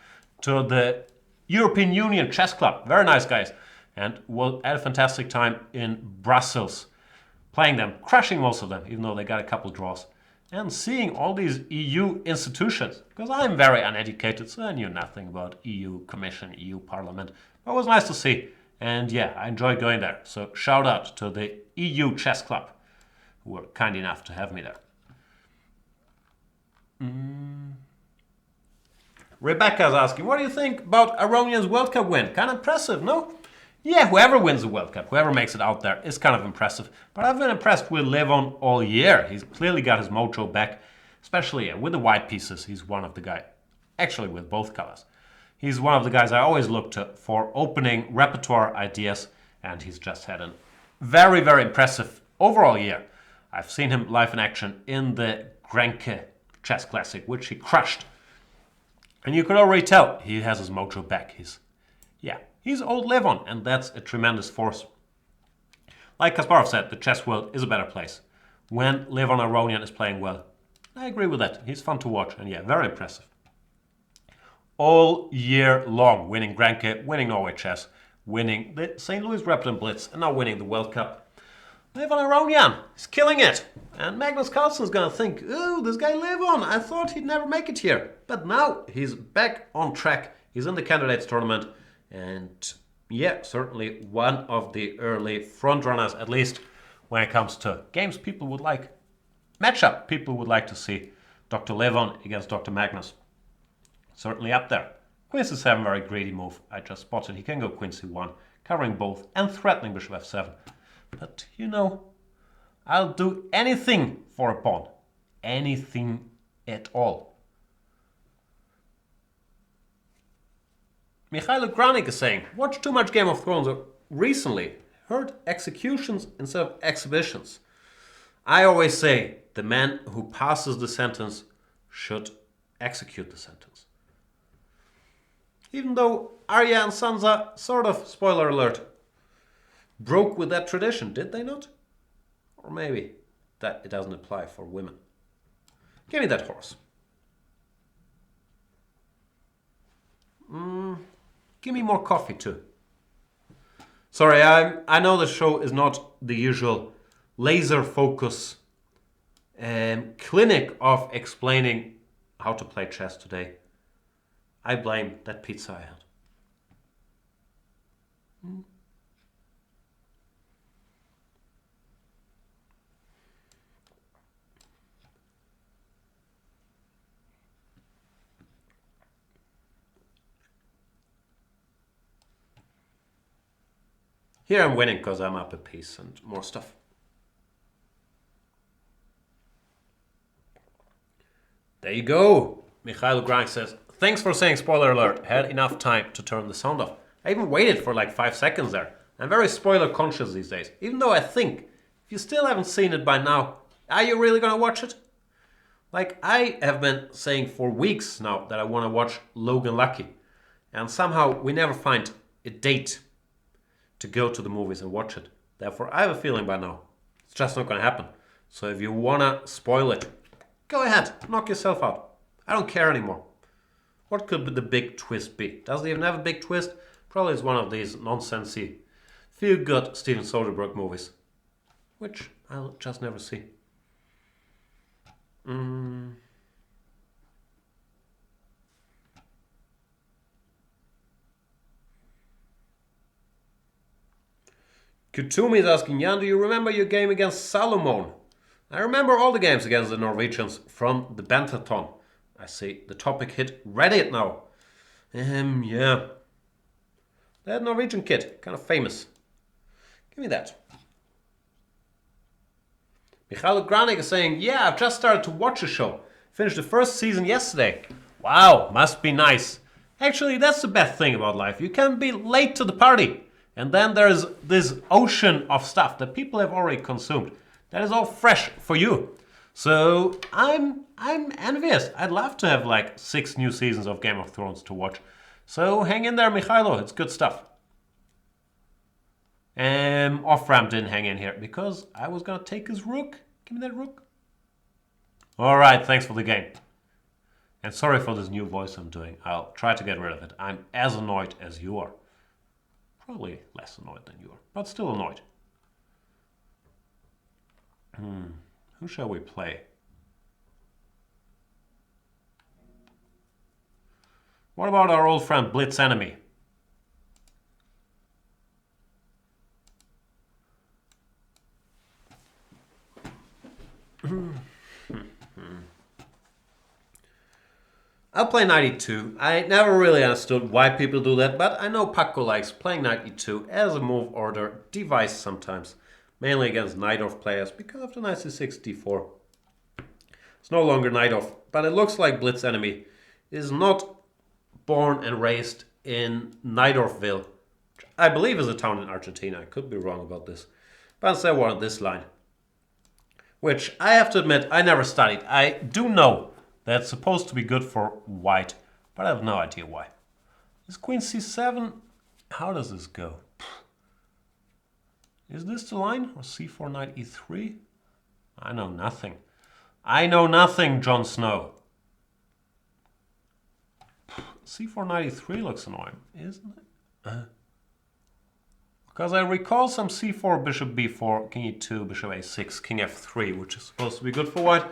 to the European Union Chess Club. Very nice guys. And we'll had a fantastic time in Brussels. Playing them, crushing most of them, even though they got a couple draws. And seeing all these EU institutions, because I'm very uneducated, so I knew nothing about EU Commission, EU Parliament. But it was nice to see. And yeah, I enjoyed going there. So shout out to the EU Chess Club, who were kind enough to have me there. Rebecca's asking, what do you think about Aronian's World Cup win? Kind of impressive, no? Yeah, whoever wins the World Cup, whoever makes it out there is kind of impressive. But I've been impressed with Levon all year. He's clearly got his mojo back, especially with the white pieces. He's one of the guys, actually with both colors. He's one of the guys I always look to for opening repertoire ideas, and he's just had a very, very impressive overall year. I've seen him live in action in the Grenke Chess Classic, which he crushed. And you could already tell he has his mojo back. He's old Levon, and that's a tremendous force. Like Kasparov said, the chess world is a better place when Levon Aronian is playing well. I agree with that. He's fun to watch, and yeah, very impressive. All year long, winning Grenke, winning Norway Chess, winning the St. Louis Banter Blitz, and now winning the World Cup. Levon Aronian is killing it. And Magnus Carlsen's gonna think, ooh, this guy Levon, I thought he'd never make it here. But now he's back on track. He's in the candidates tournament. And yeah, certainly one of the early frontrunners, at least when it comes to games people would like. Matchup people would like to see. Dr. Levon against Dr. Magnus. Certainly up there. Queen c7, very greedy move. I just spotted he can go Queen c1, covering both and threatening Bishop f7. But you know, I'll do anything for a pawn. Anything at all. Mikhailo Granik is saying, watch too much Game of Thrones recently. Heard executions instead of exhibitions. I always say, the man who passes the sentence should execute the sentence. Even though Arya and Sansa, sort of, spoiler alert, broke with that tradition, did they not? Or maybe that it doesn't apply for women. Give me that horse. Give me more coffee too. Sorry, I know the show is not the usual laser focus clinic of explaining how to play chess today. I blame that pizza I had. Here I'm winning because I'm up a piece and more stuff. There you go. Mikhail Grank says, thanks for saying spoiler alert. Had enough time to turn the sound off. I even waited for like 5 seconds there. I'm very spoiler conscious these days. Even though I think, if you still haven't seen it by now, are you really gonna watch it? Like, I have been saying for weeks now that I want to watch Logan Lucky. And somehow we never find a date to go to the movies and watch it. Therefore, I have a feeling by now it's just not going to happen. So if you want to spoil it, go ahead, knock yourself out. I don't care anymore. What could the big twist be? Does it even have a big twist? Probably it's one of these nonsensy, feel-good Steven Soderbergh movies, which I'll just never see. Kutumi is asking, Jan, do you remember your game against Salomon? I remember all the games against the Norwegians from the Banterton. I see the topic hit Reddit now. Yeah. That Norwegian kid, kind of famous. Give me that. Michael Granik is saying, yeah, I've just started to watch a show. Finished the first season yesterday. Wow, must be nice. Actually, that's the best thing about life. You can be late to the party. And then there's this ocean of stuff that people have already consumed. That is all fresh for you. So I'm envious. I'd love to have like 6 new seasons of Game of Thrones to watch. So hang in there, Mikhailo. It's good stuff. Off-ramp didn't hang in here because I was going to take his rook. Give me that rook. All right, thanks for the game. And sorry for this new voice I'm doing. I'll try to get rid of it. I'm as annoyed as you are. Probably less annoyed than you are, but still annoyed. Who shall we play? What about our old friend Blitz Enemy? I'll play knight e2. I never really understood why people do that, but I know Paco likes playing knight e2 as a move order device sometimes, mainly against knight off players because of the knight c6 d4. It's no longer knight off, but it looks like Blitz Enemy is not born and raised in Nightorfville, which I believe is a town in Argentina. I could be wrong about this, but instead wanted this line, which I have to admit I never studied. I do know that's supposed to be good for white, but I have no idea why. Is queen c7? How does this go? Is this the line? Or c4 knight e3? I know nothing. I know nothing, Jon Snow. c4 knight e3 looks annoying, isn't it? Because I recall some c4, bishop b4, king e2, bishop a6, king f3, which is supposed to be good for white.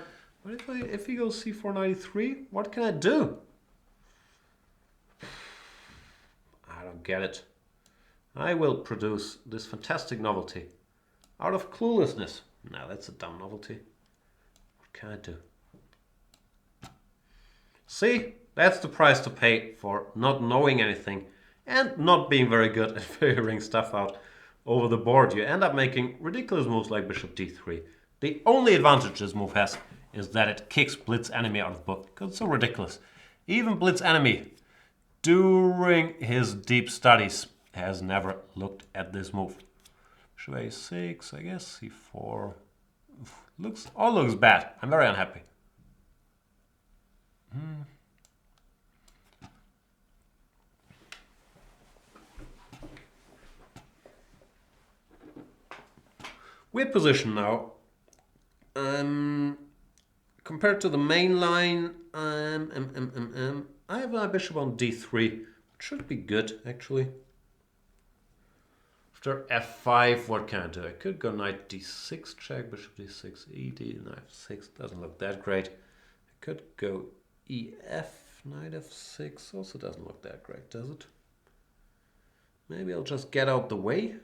But if he goes c4 knight e3, what can I do? I don't get it. I will produce this fantastic novelty out of cluelessness. Now that's a dumb novelty. What can I do? See, that's the price to pay for not knowing anything and not being very good at figuring stuff out over the board. You end up making ridiculous moves like bishop d3. The only advantage this move has is that it kicks Blitz Enemy out of the book, because it's so ridiculous. Even Blitz Enemy, during his deep studies, has never looked at this move. Bishop a6, I guess, c4. All looks bad. I'm very unhappy. Weird position now. Compared to the main line, I have my bishop on d3, which should be good actually. After f5, what can I do? I could go knight d6 check, bishop d6, ed, knight f6, doesn't look that great. I could go ef, knight f6, also doesn't look that great, does it? Maybe I'll just get out the way.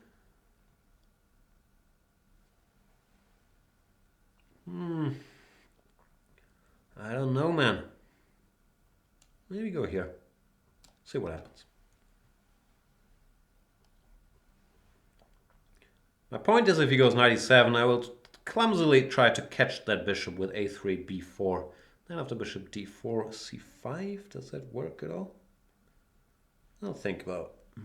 I don't know, man. Maybe go here. See what happens. My point is, if he goes knight e7, I will clumsily try to catch that bishop with a3, b4. Then after bishop d4, c5. Does that work at all? I'll think about it.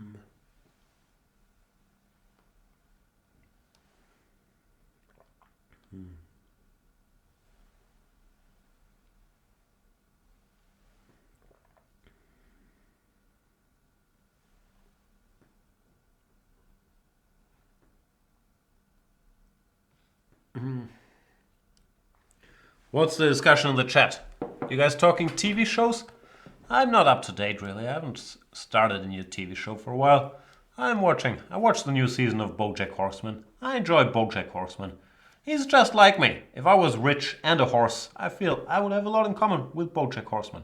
What's the discussion in the chat? You guys talking TV shows? I'm not up to date really. I haven't started a new TV show for a while. I watched the new season of BoJack Horseman. I enjoy BoJack Horseman. He's just like me. If I was rich and a horse, I feel I would have a lot in common with BoJack Horseman.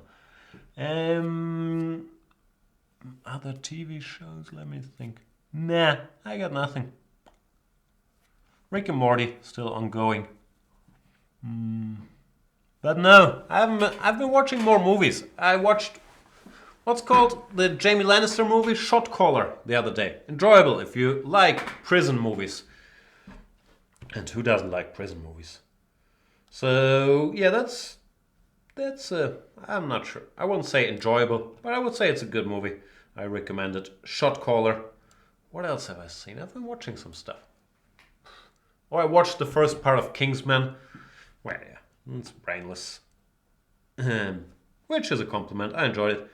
Other TV shows? Let me think. Nah, I got nothing. Rick and Morty, still ongoing. But no, I've been watching more movies. I watched what's called the Jamie Lannister movie Shot Caller the other day. Enjoyable if you like prison movies. And who doesn't like prison movies? So yeah, that's I'm not sure. I wouldn't say enjoyable, but I would say it's a good movie. I recommend it. Shot Caller. What else have I seen? I've been watching some stuff. Oh, I watched the first part of Kingsman. Well, yeah, it's brainless. Which is a compliment. I enjoyed it.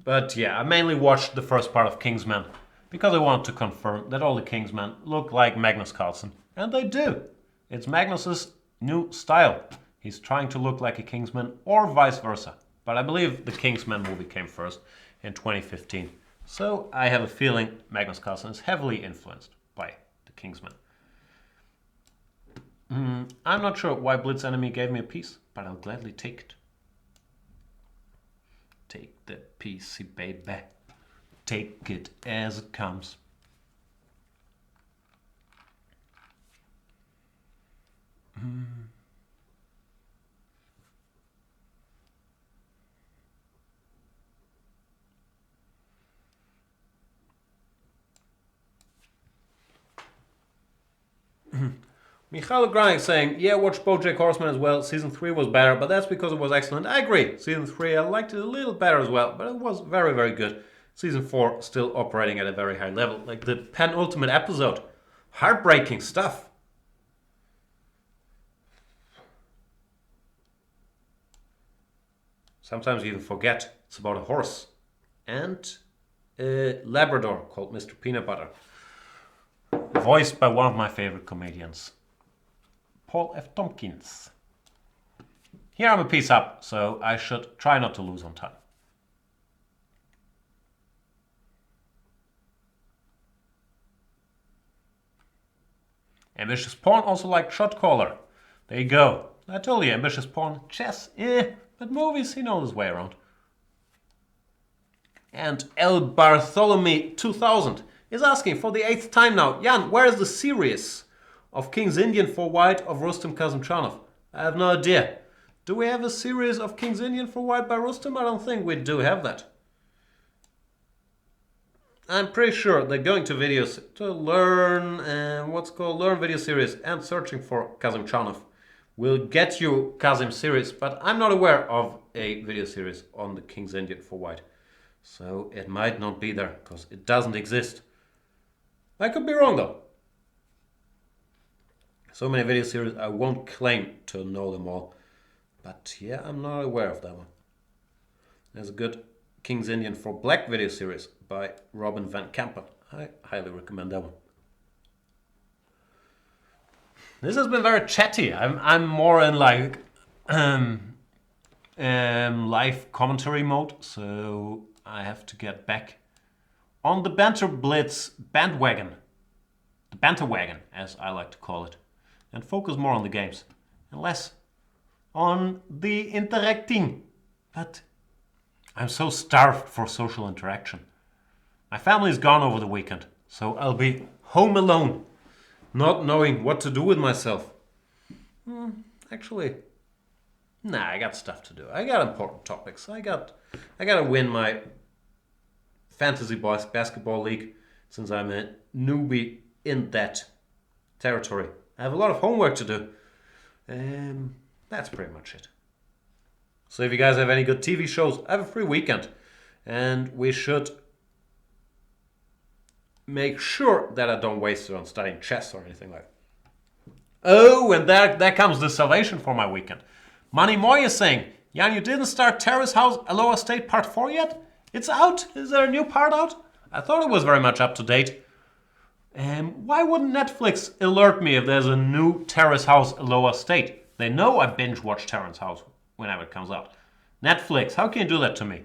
But yeah, I mainly watched the first part of Kingsman because I want to confirm that all the Kingsmen look like Magnus Carlsen. And they do. It's Magnus's new style. He's trying to look like a Kingsman or vice versa. But I believe the Kingsman movie came first in 2015. So I have a feeling Magnus Carlsen is heavily influenced by the Kingsman. I'm not sure why Blitz Enemy gave me a piece, but I'll gladly take it. Take the piece, baby. Take it as it comes. Michael Granik saying, yeah, watch BoJack Horseman as well. Season 3 was better, but that's because it was excellent. I agree. Season 3, I liked it a little better as well, but it was very, very good. Season 4, still operating at a very high level. Like the penultimate episode. Heartbreaking stuff. Sometimes you even forget it's about a horse. And a Labrador called Mr. Peanut Butter. Voiced by one of my favorite comedians. Paul F. Tompkins. Here I'm a piece up, so I should try not to lose on time. Ambitious Pawn also like Shot Caller. There you go. I told you, Ambitious Pawn, chess, but movies, he knows his way around. And El Bartholomew 2000 is asking for the 8th time now, Jan, where is the series of King's Indian for White of Rustam Kazimchanov? I have no idea. Do we have a series of King's Indian for White by Rustam? I don't think we do have that. I'm pretty sure that going to videos to learn learn video series and searching for Kazimchanov will get you Kazim series, but I'm not aware of a video series on the King's Indian for White. So it might not be there because it doesn't exist. I could be wrong though. So many video series, I won't claim to know them all. But yeah, I'm not aware of that one. There's a good King's Indian for Black video series by Robin Van Kampen. I highly recommend that one. This has been very chatty. I'm more in like live commentary mode, so I have to get back on the Banter Blitz bandwagon, the Banter wagon, as I like to call it, and focus more on the games and less on the interacting. But I'm so starved for social interaction. My family is gone over the weekend, so I'll be home alone, not knowing what to do with myself. Actually, nah, I got stuff to do. I got important topics. I gotta win my Fantasy Boys Basketball League, since I'm a newbie in that territory. I have a lot of homework to do. That's pretty much it. So if you guys have any good TV shows, I have a free weekend. And we should make sure that I don't waste it on studying chess or anything like that. Oh, and there comes the salvation for my weekend. Money Moy is saying, Jan, you didn't start Terrace House Aloha State Part 4 yet? It's out? Is there a new part out? I thought it was very much up to date. Why wouldn't Netflix alert me if there's a new Terrace House Aloha State? They know I binge watch Terrace House whenever it comes out. Netflix, how can you do that to me?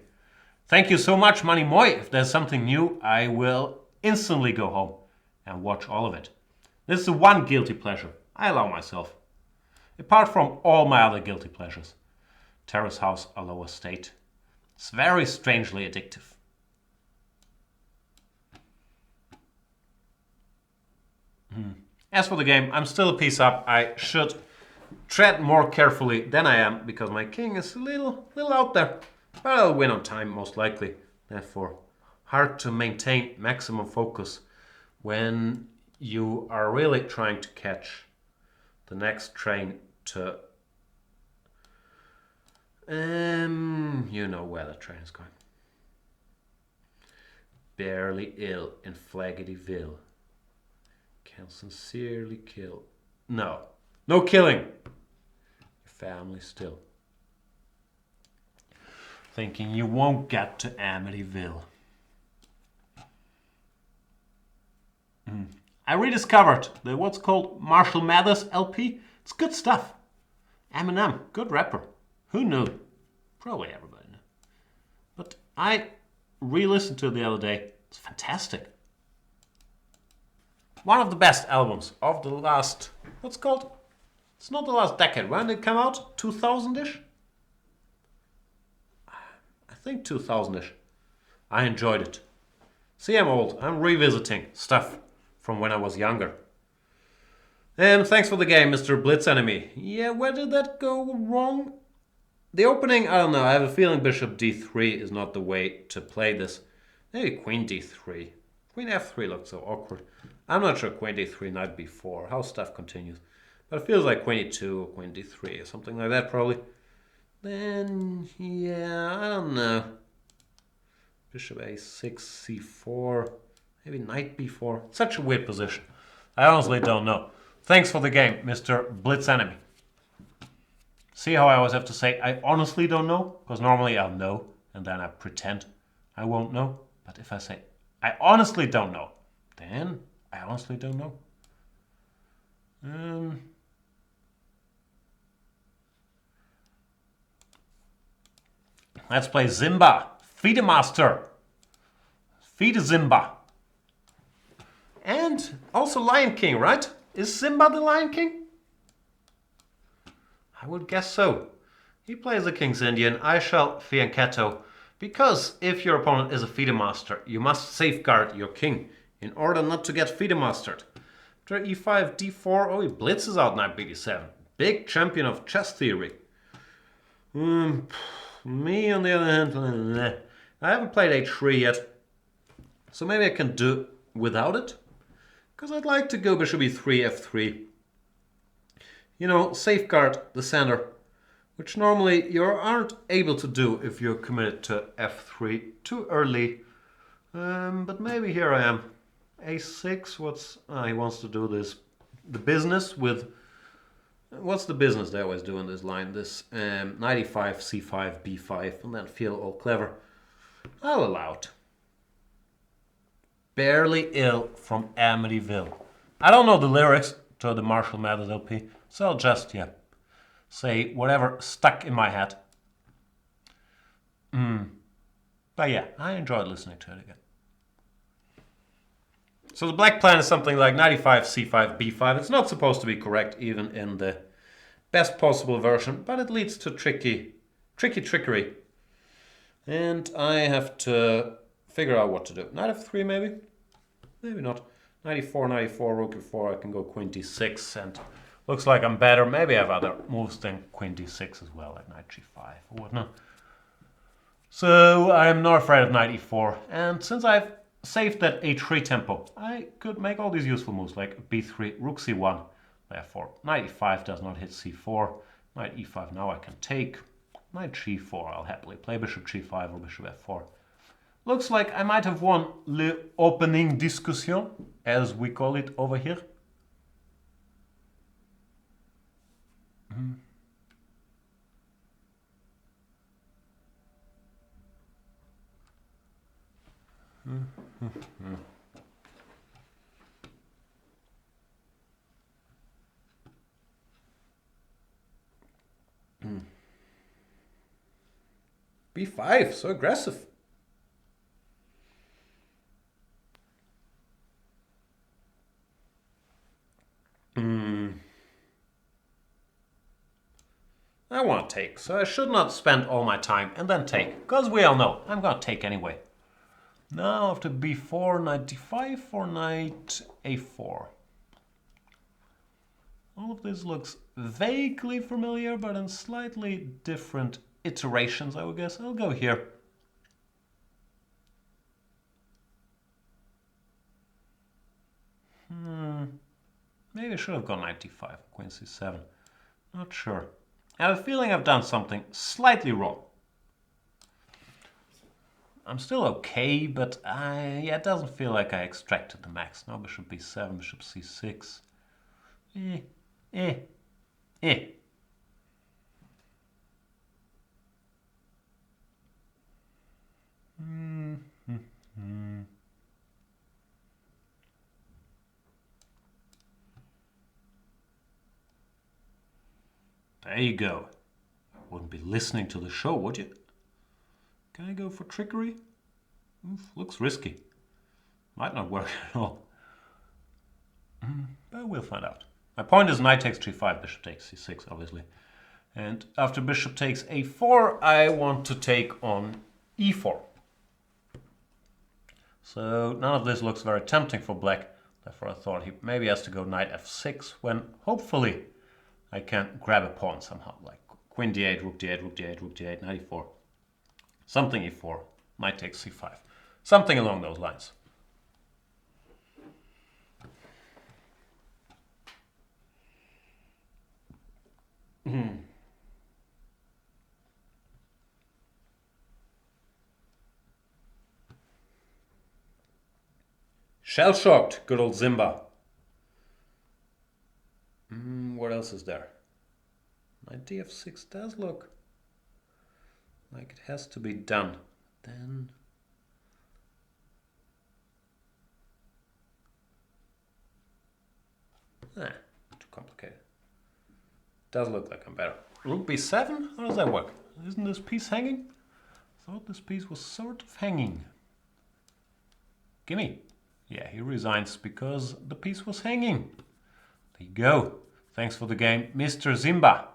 Thank you so much, Money Moy. If there's something new, I will instantly go home and watch all of it. This is the one guilty pleasure I allow myself. Apart from all my other guilty pleasures. Terrace House Aloha State. It's very strangely addictive. As for the game, I'm still a piece up. I should tread more carefully than I am, because my king is a little out there. But I'll win on time, most likely. Therefore, hard to maintain maximum focus when you are really trying to catch the next train to... you know where the train is going. Barely ill in Flaggityville. Can sincerely kill. No killing. Your family still. Thinking you won't get to Amityville. I rediscovered the what's called Marshall Mathers LP. It's good stuff. Eminem, good rapper. Who knew? Probably everybody knew. But I re-listened to it the other day. It's fantastic. One of the best albums of the last, what's called? It's not the last decade. When did it come out? 2000-ish? I think 2000-ish. I enjoyed it. See, I'm old. I'm revisiting stuff from when I was younger. And thanks for the game, Mr. Blitz Enemy. Yeah, where did that go wrong? The opening, I don't know. I have a feeling Bishop d3 is not the way to play this. Maybe Queen d3. Queen f3 looked so awkward. I'm not sure Queen d3, Knight b4, how stuff continues. But it feels like Queen e2 or Queen d3 or something like that probably. Then, yeah, I don't know. Bishop a6, c4, maybe Knight b4. Such a weird position. I honestly don't know. Thanks for the game, Mr. Blitz Enemy. See how I always have to say I honestly don't know? Because normally I'll know and then I pretend I won't know. But if I say I honestly don't know, then I honestly don't know. Let's play Zimba. Fide Master. Fide Zimba. And also Lion King, right? Is Zimba the Lion King? I would guess so. He plays the King's Indian. I shall fianchetto. Because if your opponent is a Fide Master, you must safeguard your king in order not to get Fide Mastered. After e5, d4, oh, he blitzes out knight bd7. Big champion of chess theory. Me, on the other hand, I haven't played h3 yet, so maybe I can do without it. Because I'd like to go bishop e3, f3. You know, safeguard the center, which normally you aren't able to do if you're committed to f3 too early. But maybe here I am. a6, he wants to do this. The business with... What's the business they always do in this line? This knight e5, c5, b5, and then feel all clever. I'll allow it. Barely ill from Amityville. I don't know the lyrics to the Marshall Mathers LP, so I'll just, say whatever stuck in my head. But yeah, I enjoyed listening to it again. So the black plan is something like knight e5, c5, b5. It's not supposed to be correct even in the best possible version, but it leads to trickery. And I have to figure out what to do. Knight f3 maybe? Maybe not. Knight e4, rook e4, I can go queen d6, and looks like I'm better. Maybe I have other moves than queen d6 as well, like knight g5 or whatnot. So I'm not afraid of knight e4, and since I've saved that h3 tempo, I could make all these useful moves like b3, rook c1, therefore knight e5 does not hit c4, knight e5 now I can take, knight g4 I'll happily play, bishop g5 or bishop f4. Looks like I might have won le opening discussion, as we call it over here. b5, so aggressive. I want to take, so I should not spend all my time and then take, because we all know I'm going to take anyway. Now after b4, knight d5 or knight a4. All of this looks vaguely familiar, but in slightly different iterations, I would guess. I'll go here. Maybe I should have gone knight d5, queen c7. Not sure. I have a feeling I've done something slightly wrong. I'm still okay, but it doesn't feel like I extracted the max. Now bishop b7, bishop c6. There you go. Wouldn't be listening to the show, would you? Can I go for trickery? Looks risky. Might not work at all. But we'll find out. My point is knight takes g5, bishop takes c6, obviously. And after bishop takes a4, I want to take on e4. So none of this looks very tempting for black. Therefore I thought he maybe has to go knight f6, when hopefully I can grab a pawn somehow, like queen d8, rook d8, rook d8, rook d8, knight e4. Something e4, knight takes c5. Something along those lines. Shell-shocked, good old Zimba. What else is there? Knight df6 does look like it has to be done. Then too complicated. Does look like I'm better. Rook b7? How does that work? Isn't this piece hanging? I thought this piece was sort of hanging. Gimme. Yeah, he resigns because the piece was hanging. There you go. Thanks for the game, Mr. Zimba.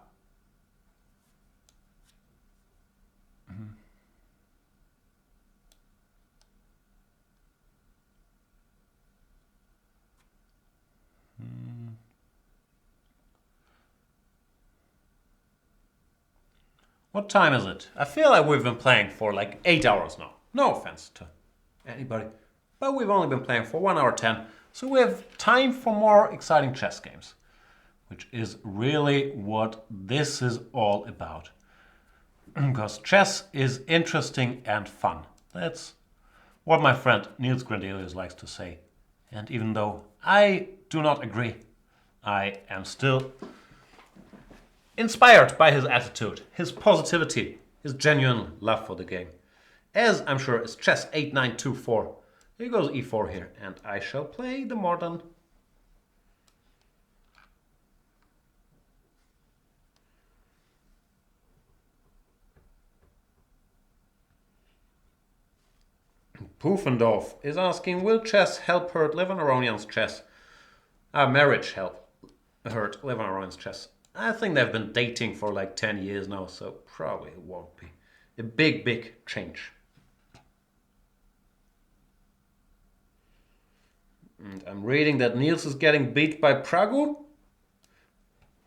What time is it? I feel like we've been playing for like 8 hours now. No offense to anybody. But we've only been playing for 1 hour 10. So we have time for more exciting chess games. Which is really what this is all about. Because chess is interesting and fun. That's what my friend Niels Grandelius likes to say. And even though I do not agree, I am still inspired by his attitude, his positivity, his genuine love for the game. As I'm sure is chess 8924. Here goes e4 here, and I shall play the modern Pufendorf is asking, will chess help hurt Levan Aronian's chess? Marriage help hurt Levan Aronian's chess? I think they've been dating for like 10 years now, so probably it won't be a big change. And I'm reading that Niels is getting beat by Pragu.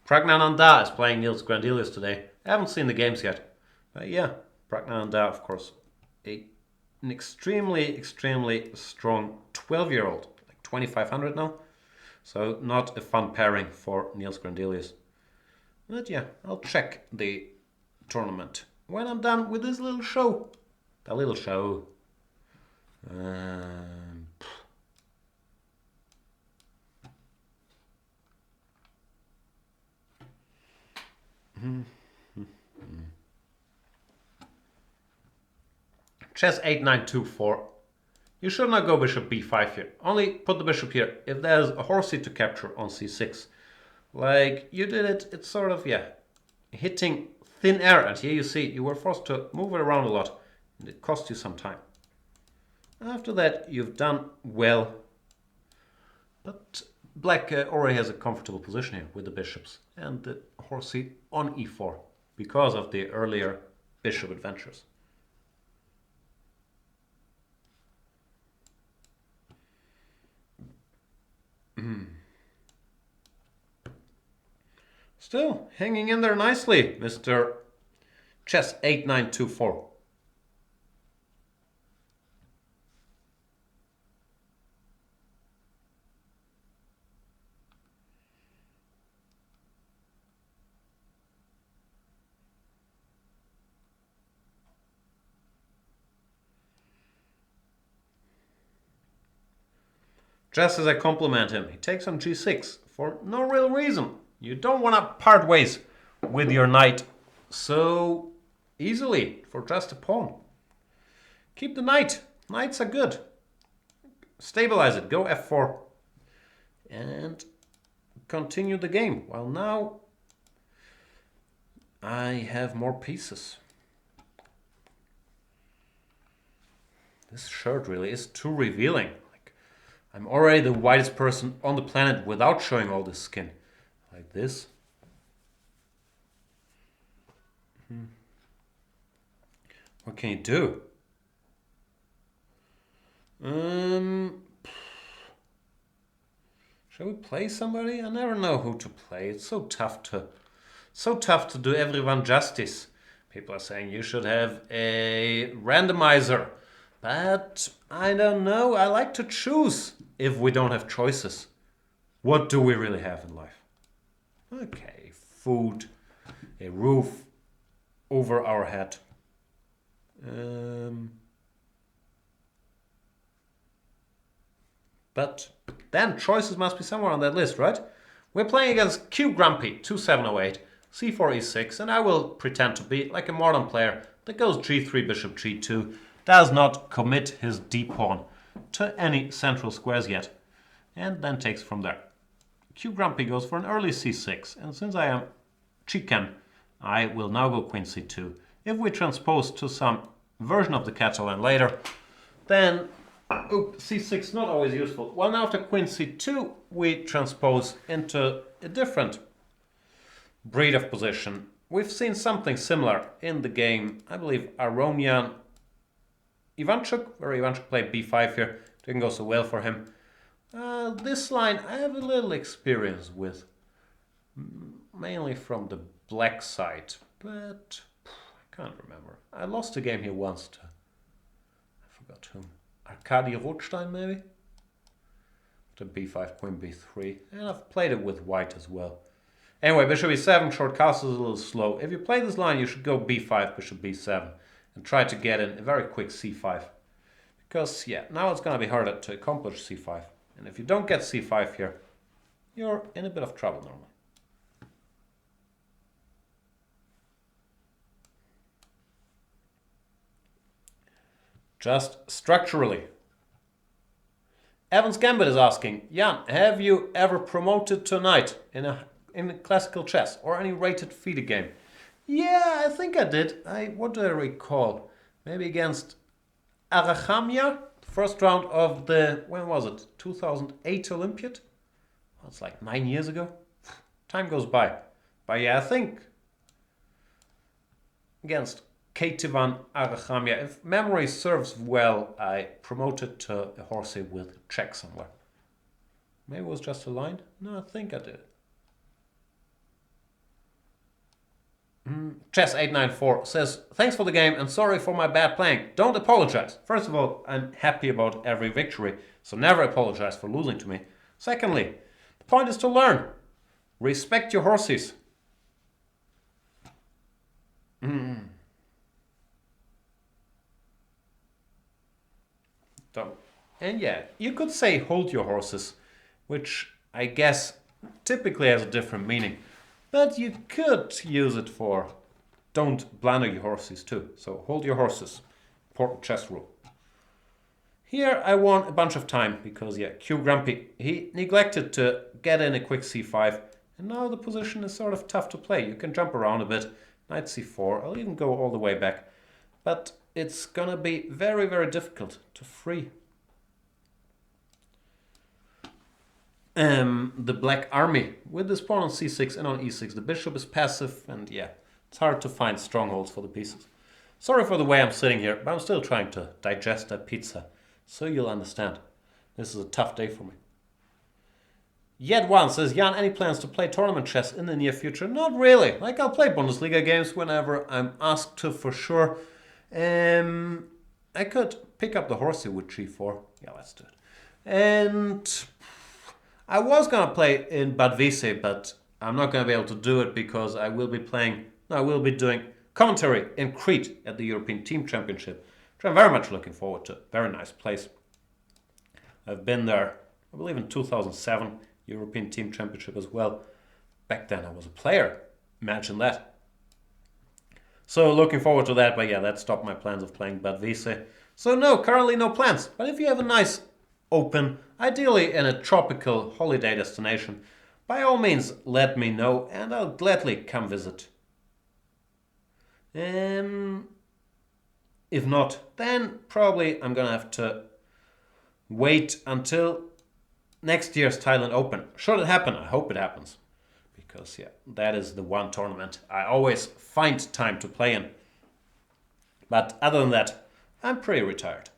Pragnananda is playing Niels Grandelius today. I haven't seen the games yet. But yeah, Pragnananda, of course, an extremely strong 12-year-old, like 2,500 now. So not a fun pairing for Niels Grandelius. But yeah, I'll check the tournament when I'm done with this little show. The little show. Chess 8924. You should not go bishop b5 here. Only put the bishop here if there's a horsey to capture on c6. Like you did it, it's sort of, yeah, hitting thin air. And here you see you were forced to move it around a lot. And it cost you some time. After that, you've done well. But black already has a comfortable position here with the bishops and the horsey on e4 because of the earlier bishop adventures. Still hanging in there nicely, Mr. Chess 8924. Just as I compliment him, he takes on g6 for no real reason. You don't want to part ways with your knight so easily for just a pawn. Keep the knight. Knights are good. Stabilize it. Go f4. And continue the game. Well, now I have more pieces. This shirt really is too revealing. I'm already the whitest person on the planet without showing all this skin. Like this. What can you do? Shall we play somebody? I never know who to play. It's so tough to do everyone justice. People are saying you should have a randomizer. But I don't know. I like to choose if we don't have choices. What do we really have in life? Okay, food, a roof over our head. But then choices must be somewhere on that list, right? We're playing against Q Grumpy 2708, c4 e6, and I will pretend to be like a modern player that goes g3 bishop g2. Does not commit his d-pawn to any central squares yet, and then takes from there. Q Grumpy goes for an early c6, and since I am chicken, I will now go queen c2. If we transpose to some version of the Catalan later, then c6 not always useful. Well, now after queen c2, we transpose into a different breed of position. We've seen something similar in the game, I believe, Aronian Ivanchuk, where Ivanchuk played b5 here. Didn't go so well for him. This line I have a little experience with, mainly from the black side, but I can't remember. I lost a game here once to, I forgot whom, Arkady Rothstein maybe? To b5, queen b3, and I've played it with white as well. Anyway, bishop e7, short castle is a little slow. If you play this line, you should go b5, bishop b7. And try to get in a very quick c5. Because, yeah, now it's going to be harder to accomplish c5. And if you don't get c5 here, you're in a bit of trouble normally. Just structurally. Evans Gambit is asking, Jan, have you ever promoted tonight in a classical chess or any rated FIDE game? Yeah, I think I did. What do I recall? Maybe against Arachamia First round of the, when was it? 2008 Olympiad? That's like 9 years ago. Time goes by. But yeah, I think against Ketevan Arachamia, if memory serves well, I promoted to a horsey with check somewhere. Maybe it was just a line? No, I think I did. Chess894 says, thanks for the game and sorry for my bad playing. Don't apologize. First of all, I'm happy about every victory, so never apologize for losing to me. Secondly, the point is to learn. Respect your horses. So, and yeah, you could say hold your horses, which I guess typically has a different meaning. But you could use it for don't blunder your horses too. So hold your horses. Important chess rule. Here I won a bunch of time because, yeah, Q Grumpy, he neglected to get in a quick c5. And now the position is sort of tough to play. You can jump around a bit. Knight c4. I'll even go all the way back. But it's gonna be very, very difficult to free the black army with this pawn on c6 and on e6. The bishop is passive, and yeah, it's hard to find strongholds for the pieces. Sorry for the way I'm sitting here, but I'm still trying to digest that pizza, so you'll understand. This is a tough day for me. Yet one says, Jan, any plans to play tournament chess in the near future? Not really. Like, I'll play Bundesliga games whenever I'm asked to, for sure. I could pick up the horsey with g4. Yeah, let's do it. And I was going to play in Bad Wiese, but I'm not going to be able to do it because I will be doing commentary in Crete at the European Team Championship, which I'm very much looking forward to. Very nice place. I've been there, I believe, in 2007, European Team Championship as well. Back then I was a player. Imagine that. So looking forward to that, but yeah, that stopped my plans of playing Bad Wiese. So no, currently no plans. But if you have a nice open, ideally in a tropical holiday destination, by all means let me know and I'll gladly come visit. If not, then probably I'm gonna have to wait until next year's Thailand Open. Should it happen? I hope it happens. Because yeah, that is the one tournament I always find time to play in. But other than that, I'm pretty retired.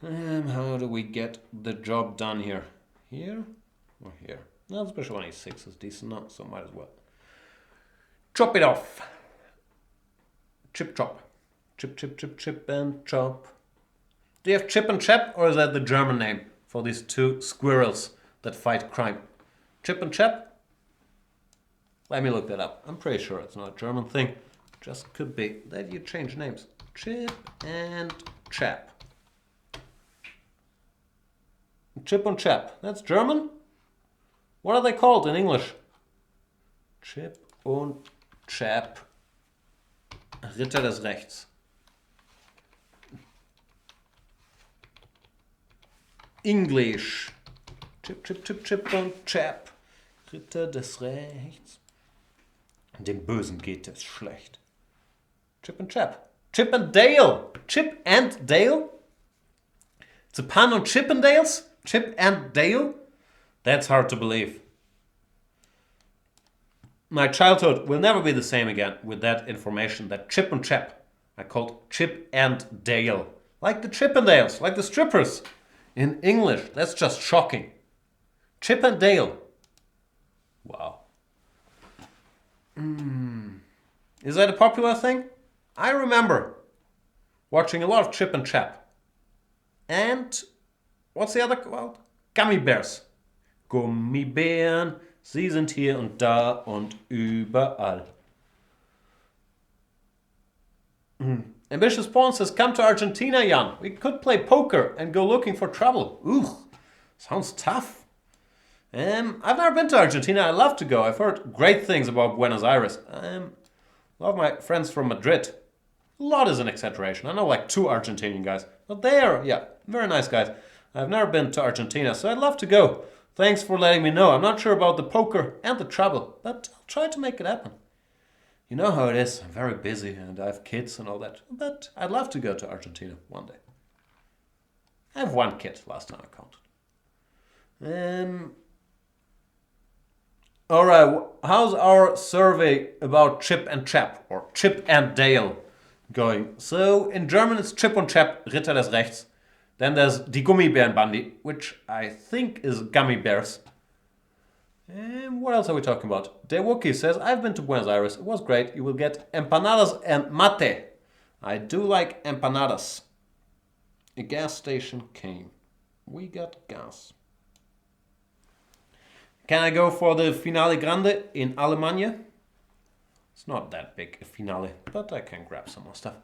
How do we get the job done here? Here or here? No, especially on a6 is decent now, so might as well. Chop it off. Chip chop. Chip, chip, chip, chip and chop. Do you have Chip and Chap, or is that the German name for these two squirrels that fight crime? Chip and Chap? Let me look that up. I'm pretty sure it's not a German thing. Just could be that you change names. Chip and Chap. Chip and Chap. That's German? What are they called in English? Chip und Chap. Ritter des Rechts. English. Chip, chip, chip, chip und Chap. Ritter des Rechts. Dem Bösen geht es schlecht. Chip and Chap. Chip and Dale. Chip and Dale? It's a pun on Chippendales? Chip and Dale? That's hard to believe. My childhood will never be the same again with that information that Chip and Chap I called Chip and Dale. Like the Chippendales, like the strippers. In English, that's just shocking. Chip and Dale. Wow. Is that a popular thing? I remember watching a lot of Chip and Chap. And what's the other called? Gummy Bears. Gummibären, sie sind hier und da und überall. Ambitious Pawn says, come to Argentina, Jan. We could play poker and go looking for trouble. Ooh, sounds tough. I've never been to Argentina. I'd love to go. I've heard great things about Buenos Aires. A lot of my friends from Madrid. A lot is an exaggeration. I know like 2 Argentinian guys. But they are, yeah, very nice guys. I've never been to Argentina, so I'd love to go. Thanks for letting me know. I'm not sure about the poker and the trouble, but I'll try to make it happen. You know how it is. I'm very busy and I have kids and all that. But I'd love to go to Argentina one day. I have one kid, last time I counted. Alright, how's our survey about Chip and Chap, or Chip and Dale, going? So, in German it's Chip und Chap, Ritter des Rechts. Then there's Die Gummibärenbandi, which I think is Gummy Bears. And what else are we talking about? Dewookie says, I've been to Buenos Aires. It was great. You will get empanadas and mate. I do like empanadas. A gas station came. We got gas. Can I go for the Finale Grande in Alemania? It's not that big a finale, but I can grab some more stuff.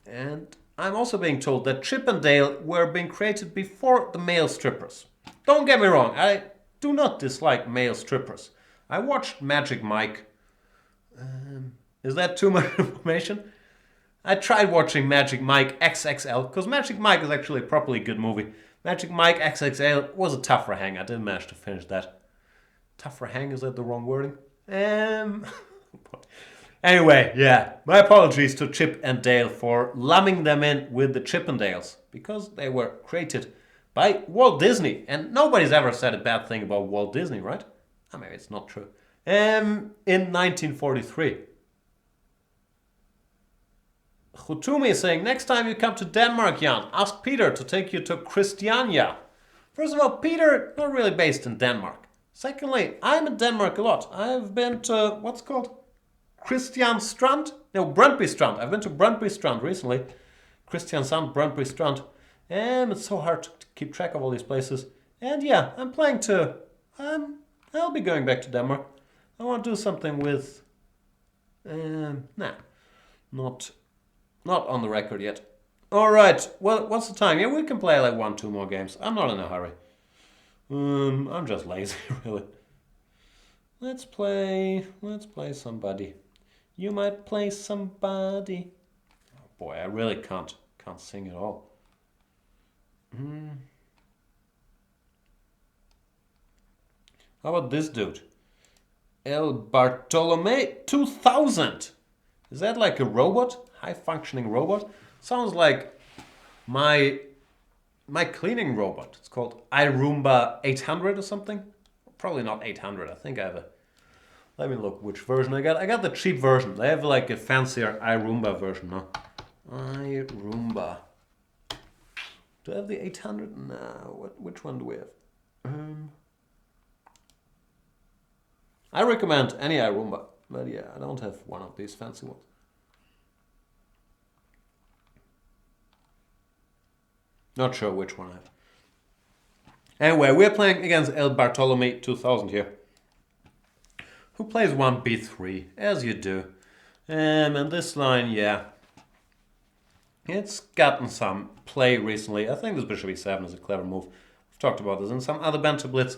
And I'm also being told that Chip and Dale were being created before the male strippers. Don't get me wrong, I do not dislike male strippers. I watched Magic Mike. Is that too much information? I tried watching Magic Mike XXL, because Magic Mike is actually a properly good movie. Magic Mike XXL was a tougher hang. I didn't manage to finish that. Tougher hang, is that the wrong wording? Anyway, yeah, my apologies to Chip and Dale for lumping them in with the Chippendales, because they were created by Walt Disney, and nobody's ever said a bad thing about Walt Disney, right? I mean, it's not true. In 1943. Khutumi is saying, next time you come to Denmark, Jan, ask Peter to take you to Christiania. First of all, Peter, not really based in Denmark. Secondly, I'm in Denmark a lot. I've been to, what's it called? Kristiansand? No, Brøndby Strand. I've been to Brøndby Strand recently. Kristiansand, Brøndby Strand. And it's so hard to keep track of all these places. And yeah, I'm planning to, I'll be going back to Denmark. I want to do something with, not on the record yet. Alright, well, what's the time? Yeah, we can play like 1-2 more games. I'm not in a hurry. I'm just lazy, really. Let's play somebody. You might play somebody. Oh boy, I really can't sing at all. How about this dude? El Bartolome 2000. Is that like a robot? High-functioning robot? Sounds like my cleaning robot. It's called iRoomba 800 or something. Probably not 800. I think I have a... Let me look which version I got. I got the cheap version. They have like a fancier iRoomba version, no? iRoomba. Do I have the 800? No. Which one do we have? I recommend any iRoomba. But yeah, I don't have one of these fancy ones. Not sure which one I have. Anyway, we're playing against El Bartolome 2000 here. Who plays 1b3, as you do. And this line, yeah. It's gotten some play recently. I think this bishop e7 is a clever move. We've talked about this in some other Banter Blitz.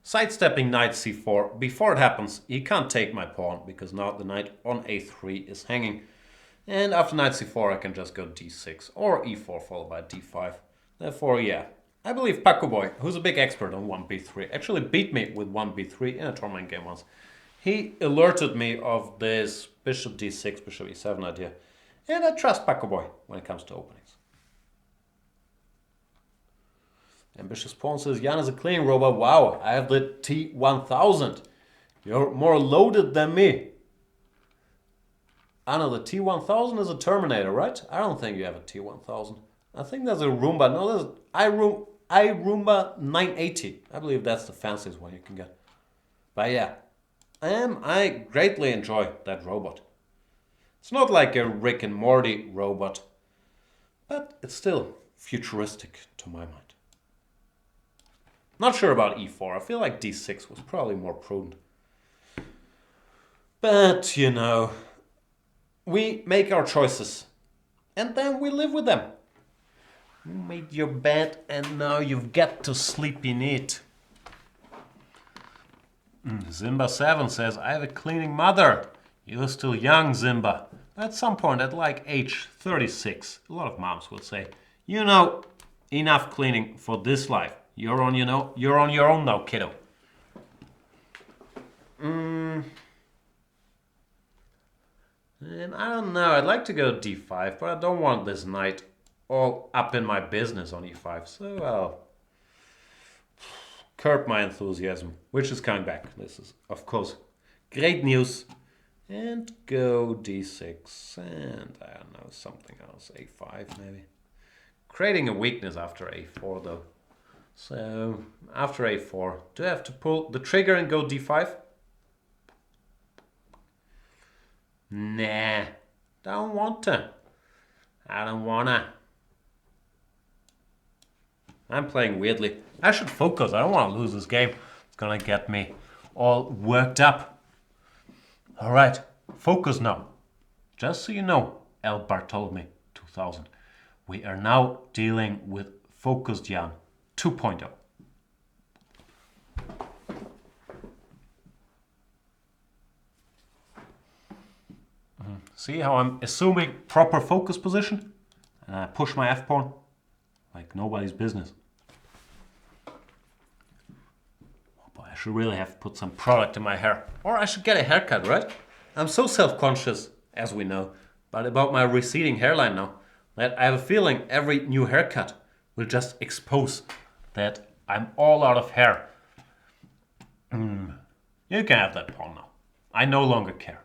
Sidestepping knight c4. Before it happens, he can't take my pawn, because now the knight on a3 is hanging. And after knight c4, I can just go d6 or e4 followed by d5. Therefore, yeah, I believe Paco Boy, who's a big expert on 1b3, actually beat me with 1b3 in a tournament game once. He alerted me of this bishop d6, bishop e7 idea. And I trust Paco Boy when it comes to openings. Ambitious Pawn says, Jan is a cleaning robot. Wow, I have the T1000. You're more loaded than me. I know the T1000 is a Terminator, right? I don't think you have a T1000. I think there's a Roomba. No, there's iRoomba 980. I believe that's the fanciest one you can get. But yeah, I greatly enjoy that robot. It's not like a Rick and Morty robot, but it's still futuristic to my mind. Not sure about e4. I feel like d6 was probably more prudent. But, you know, we make our choices and then we live with them. You made your bed and now you've got to sleep in it. Zimba7 says, I have a cleaning mother. You're still young, Zimba. At some point, at like age 36, a lot of moms will say, You know, enough cleaning for this life. You're on, you're on your own now, kiddo. I don't know. I'd like to go d5, but I don't want this knight all up in my business on e5. So I'll curb my enthusiasm, which is coming back. This is, of course, great news. And go d6, and I don't know, something else, a5 maybe. Creating a weakness after a4 though. So after a4, do I have to pull the trigger and go d5? Nah, don't want to. I don't wanna. I'm playing weirdly. I should focus. I don't want to lose this game. It's gonna get me all worked up. All right, focus now. Just so you know, El Bartolome 2000, we are now dealing with Focused Jan 2.0. See how I'm assuming proper focus position? And I push my f-pawn like nobody's business. Oh boy, I should really have put some product in my hair. Or I should get a haircut, right? I'm so self-conscious, as we know, but about my receding hairline now, that I have a feeling every new haircut will just expose that I'm all out of hair. You can have that pawn now. I no longer care.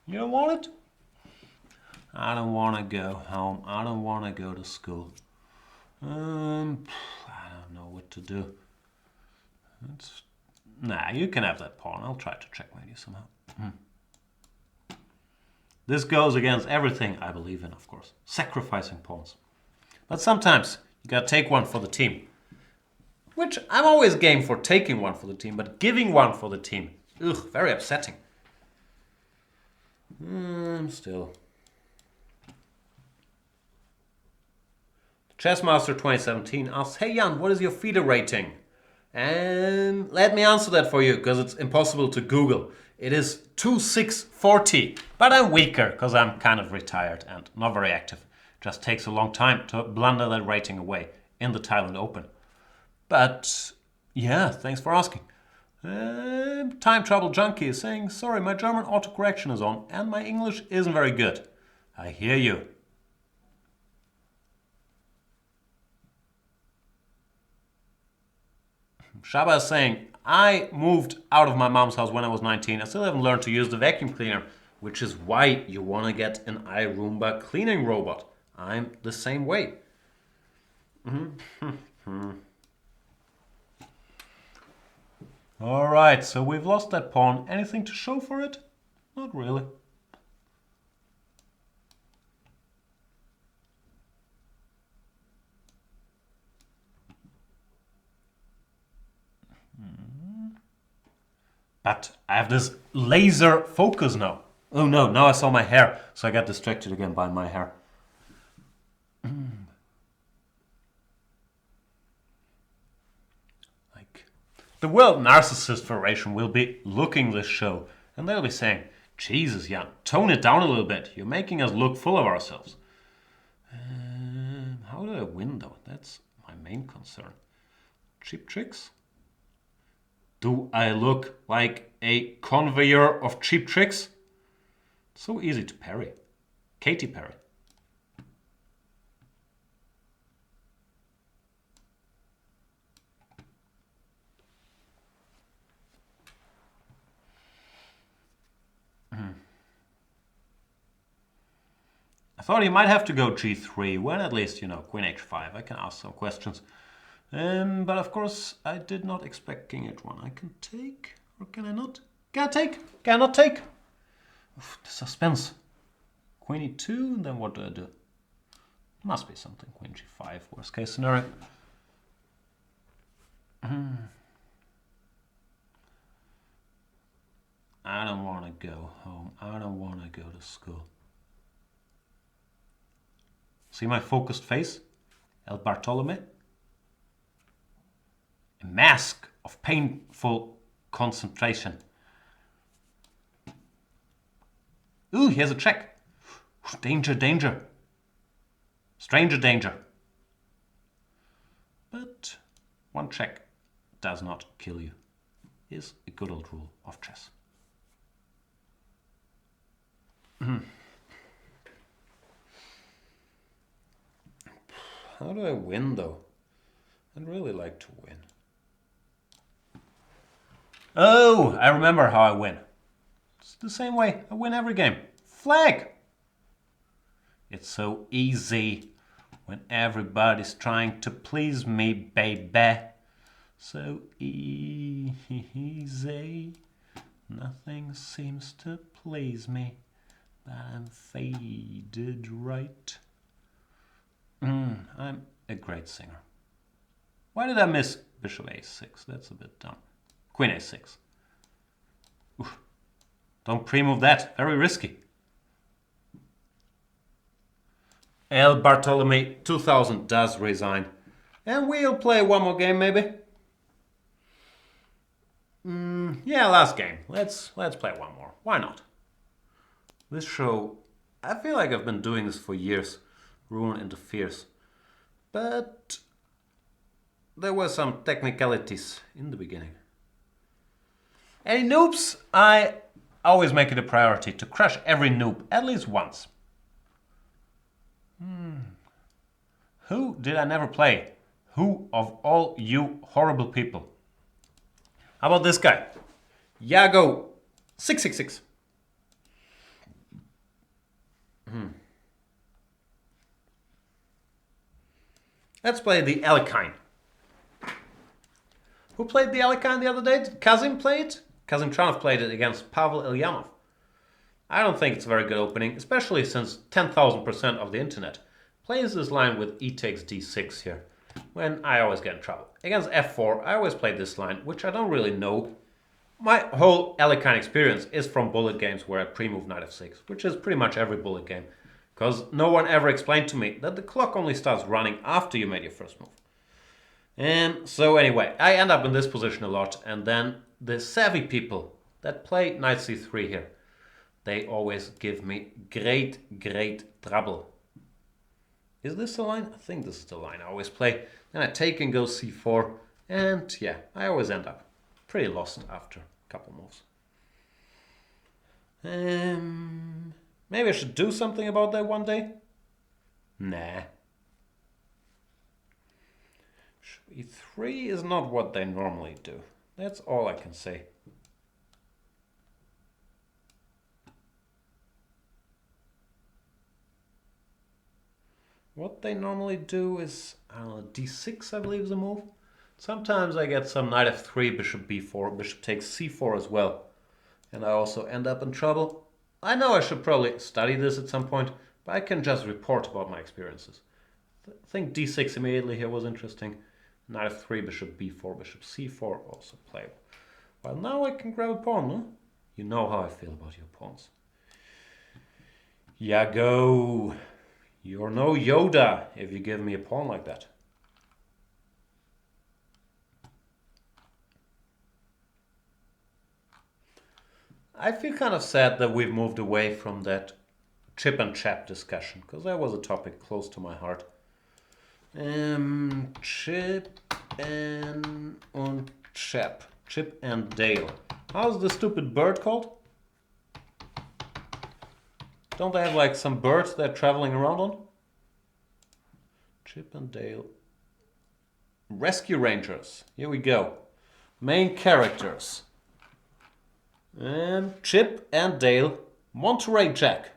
You don't want it? I don't want to go home. I don't want to go to school. I don't know what to do. Nah, you can have that pawn. I'll try to checkmate you somehow. This goes against everything I believe in, of course. Sacrificing pawns. But sometimes you gotta take one for the team. Which I'm always game for taking one for the team, but giving one for the team, very upsetting. Still. Chessmaster 2017 asks, hey Jan, what is your FIDE rating? And let me answer that for you, because it's impossible to Google. It is 2640, but I'm weaker, because I'm kind of retired and not very active. Just takes a long time to blunder that rating away in the Thailand Open. But yeah, thanks for asking. Time Travel Junkie is saying, sorry, my German autocorrection is on and my English isn't very good. I hear you. Shaba is saying, I moved out of my mom's house when I was 19. I still haven't learned to use the vacuum cleaner, which is why you want to get an iRoomba cleaning robot. I'm the same way. Alright, so we've lost that pawn. Anything to show for it? Not really. But I have this laser focus now. Oh no, now I saw my hair, so I got distracted again by my hair. Like, the World Narcissist Federation will be looking this show, and they'll be saying, Jesus, Jan, tone it down a little bit. You're making us look full of ourselves. How do I win, though? That's my main concern. Cheap tricks? Do I look like a conveyor of cheap tricks? So easy to parry. Katy Perry. I thought he might have to go g3, when at least, queen h5. I can ask some questions. But of course, I did not expect king h1. I can take, or can I not? Can I take? Can I not take? Oof, the suspense. Queen e2, and then what do I do? Must be something. Queen g5, worst case scenario. I don't want to go home. I don't want to go to school. See my focused face? El Bartolome? A mask of painful concentration. Ooh, here's a check. Danger, danger. Stranger danger. But one check does not kill you, is a good old rule of chess. How do I win, though? I'd really like to win. Oh, I remember how I win. It's the same way I win every game. Flag! It's so easy when everybody's trying to please me, baby. So easy. Nothing seems to please me, but I'm faded right. I'm a great singer. Why did I miss bishop a6? That's a bit dumb. Queen a6. Oof. Don't pre-move that. Very risky. El Bartolome 2000 does resign. And we'll play one more game maybe. Yeah, last game. Let's play one more. Why not? This show, I feel like I've been doing this for years. Ruin interferes. But there were some technicalities in the beginning. Any noobs? I always make it a priority to crush every noob at least once. Who did I never play? Who of all you horrible people? How about this guy? Yago 666. Let's play the Alekhine. Who played the Alekhine the other day? Did Kazim play it? Kazim Tranov played it against Pavel Ilyanov. I don't think it's a very good opening, especially since 10,000% of the internet plays this line with e takes d6 here, when I always get in trouble. Against f4, I always play this line, which I don't really know. My whole Alekhine experience is from bullet games where I pre-move knight f6, which is pretty much every bullet game, because no one ever explained to me that the clock only starts running after you made your first move. And so anyway, I end up in this position a lot, and then the savvy people that play knight c3 here, they always give me great trouble. Is this the line? I think this is the line I always play. Then I take and go c4, and yeah, I always end up pretty lost after a couple moves. Maybe I should do something about that one day? Nah. e3 is not what they normally do. That's all I can say. What they normally do is, I don't know, d6 I believe is a move. Sometimes I get some knight f3, bishop b4, bishop takes c4 as well. And I also end up in trouble. I know I should probably study this at some point, but I can just report about my experiences. I think d6 immediately here was interesting. Knight f3, bishop b4, bishop c4 also playable. Well, now I can grab a pawn, no? You know how I feel about your pawns. Yago. You're no Yoda if you give me a pawn like that. I feel kind of sad that we've moved away from that chip and chap discussion, because that was a topic close to my heart. Chip and chap. Chip and Dale. How's the stupid bird called? Don't they have like some birds they're traveling around on? Chip and Dale. Rescue Rangers. Here we go. Main characters. Chip and Dale. Monterey Jack.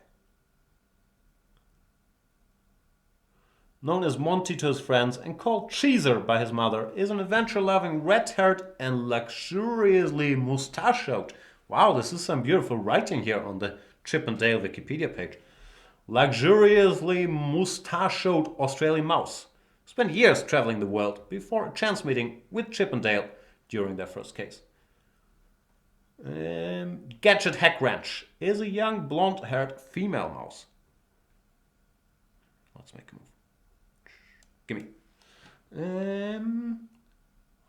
Known as Monty to his friends and called Cheeser by his mother, is an adventure-loving, red-haired and luxuriously mustachioed. Wow, this is some beautiful writing here on the Chip and Dale Wikipedia page. Luxuriously mustachioed Australian mouse. Spent years traveling the world before a chance meeting with Chip and Dale during their first case. Gadget Hack Ranch is a young blonde-haired female mouse. Let's make a move. Gimme.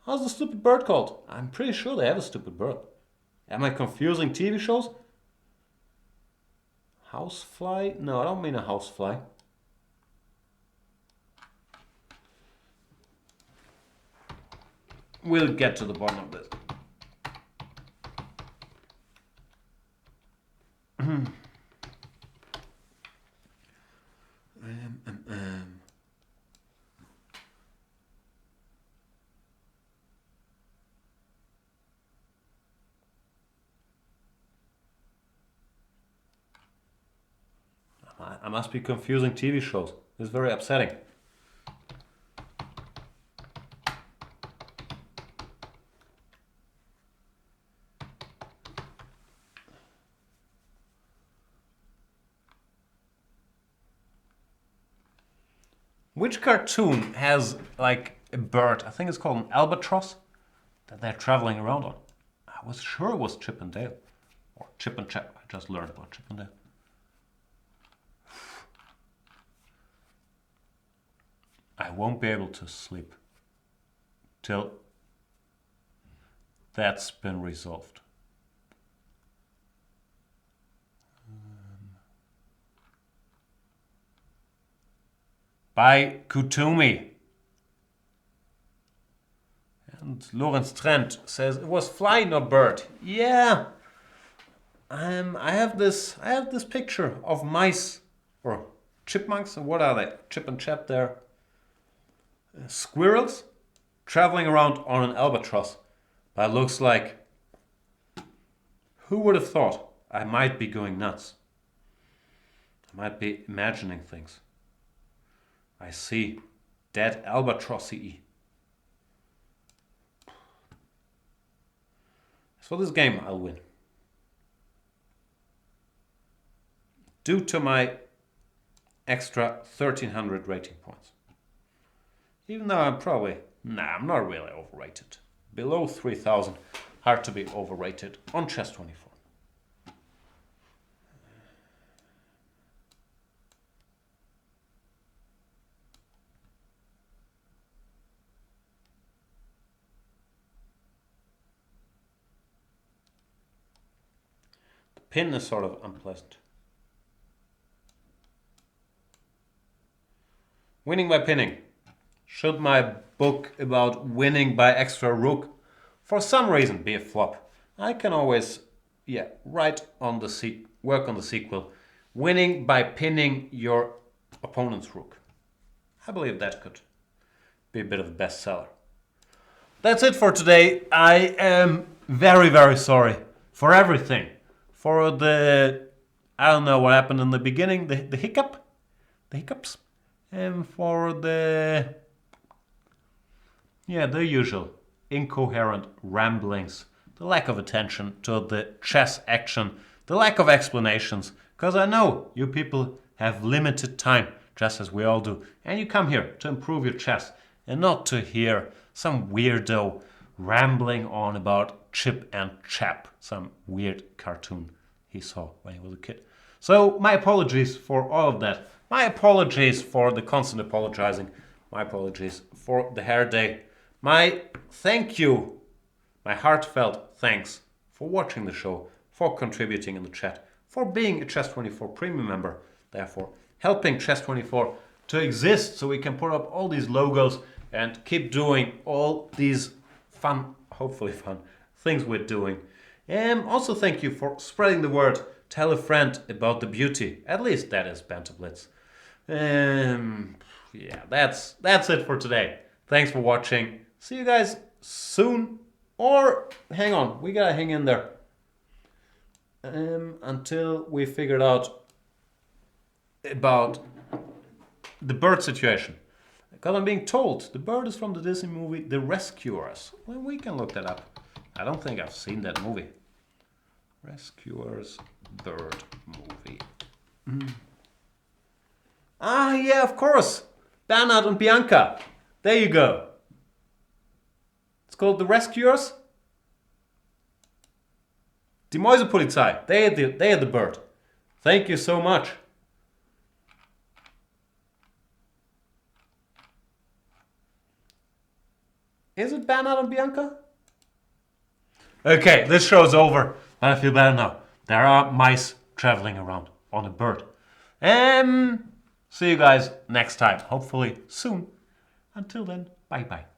How's the stupid bird called? I'm pretty sure they have a stupid bird. Am I confusing TV shows? Housefly? No, I don't mean a housefly. We'll get to the bottom of this. I must be confusing TV shows. It's very upsetting. Which cartoon has like a bird? I think it's called an albatross that they're traveling around on. I was sure it was Chip and Dale. Or Chip and Chap. I just learned about Chip and Dale. I won't be able to sleep till that's been resolved. By Kutumi. And Lorenz Trent says it was fly, not bird. Yeah. I have this picture of mice or chipmunks. What are they? Chip and Chap there. Squirrels traveling around on an albatross. But it looks like, who would have thought I might be going nuts? I might be imagining things. I see dead albatrossy. So this game I'll win. Due to my extra 1300 rating points. Even though I'm not really overrated. Below 3000, hard to be overrated on Chess24. The pin is sort of unpleasant. Winning by pinning. Should my book about winning by extra rook for some reason be a flop, I can always work on the sequel. Winning by pinning your opponent's rook. I believe that could be a bit of a bestseller. That's it for today. I am very, very sorry for everything. For the, I don't know what happened in the beginning, the hiccups. And for the usual incoherent ramblings, the lack of attention to the chess action, the lack of explanations, because I know you people have limited time, just as we all do, and you come here to improve your chess and not to hear some weirdo rambling on about Chip and Chap, some weird cartoon he saw when he was a kid. So my apologies for all of that. My apologies for the constant apologizing. My apologies for the hair day. My thank you, my heartfelt thanks for watching the show, for contributing in the chat, for being a Chess24 premium member, therefore helping Chess24 to exist so we can put up all these logos and keep doing all these fun, hopefully fun, things we're doing. And also thank you for spreading the word. Tell a friend about the beauty. At least that is Banter Blitz. That's it for today. Thanks for watching. See you guys soon. Or hang on, we gotta hang in there until we figured out about the bird situation. Because I'm being told the bird is from the Disney movie The Rescuers. Well, we can look that up. I don't think I've seen that movie. Rescuers bird movie. Ah, yeah, of course. Bernhard and Bianca. There you go. It's called The Rescuers. Die Mäusepolizei. They are the bird. Thank you so much. Is it Bernhard and Bianca? Okay, this show's over. But I feel better now. There are mice traveling around on a bird. See you guys next time, hopefully soon. Until then, bye bye.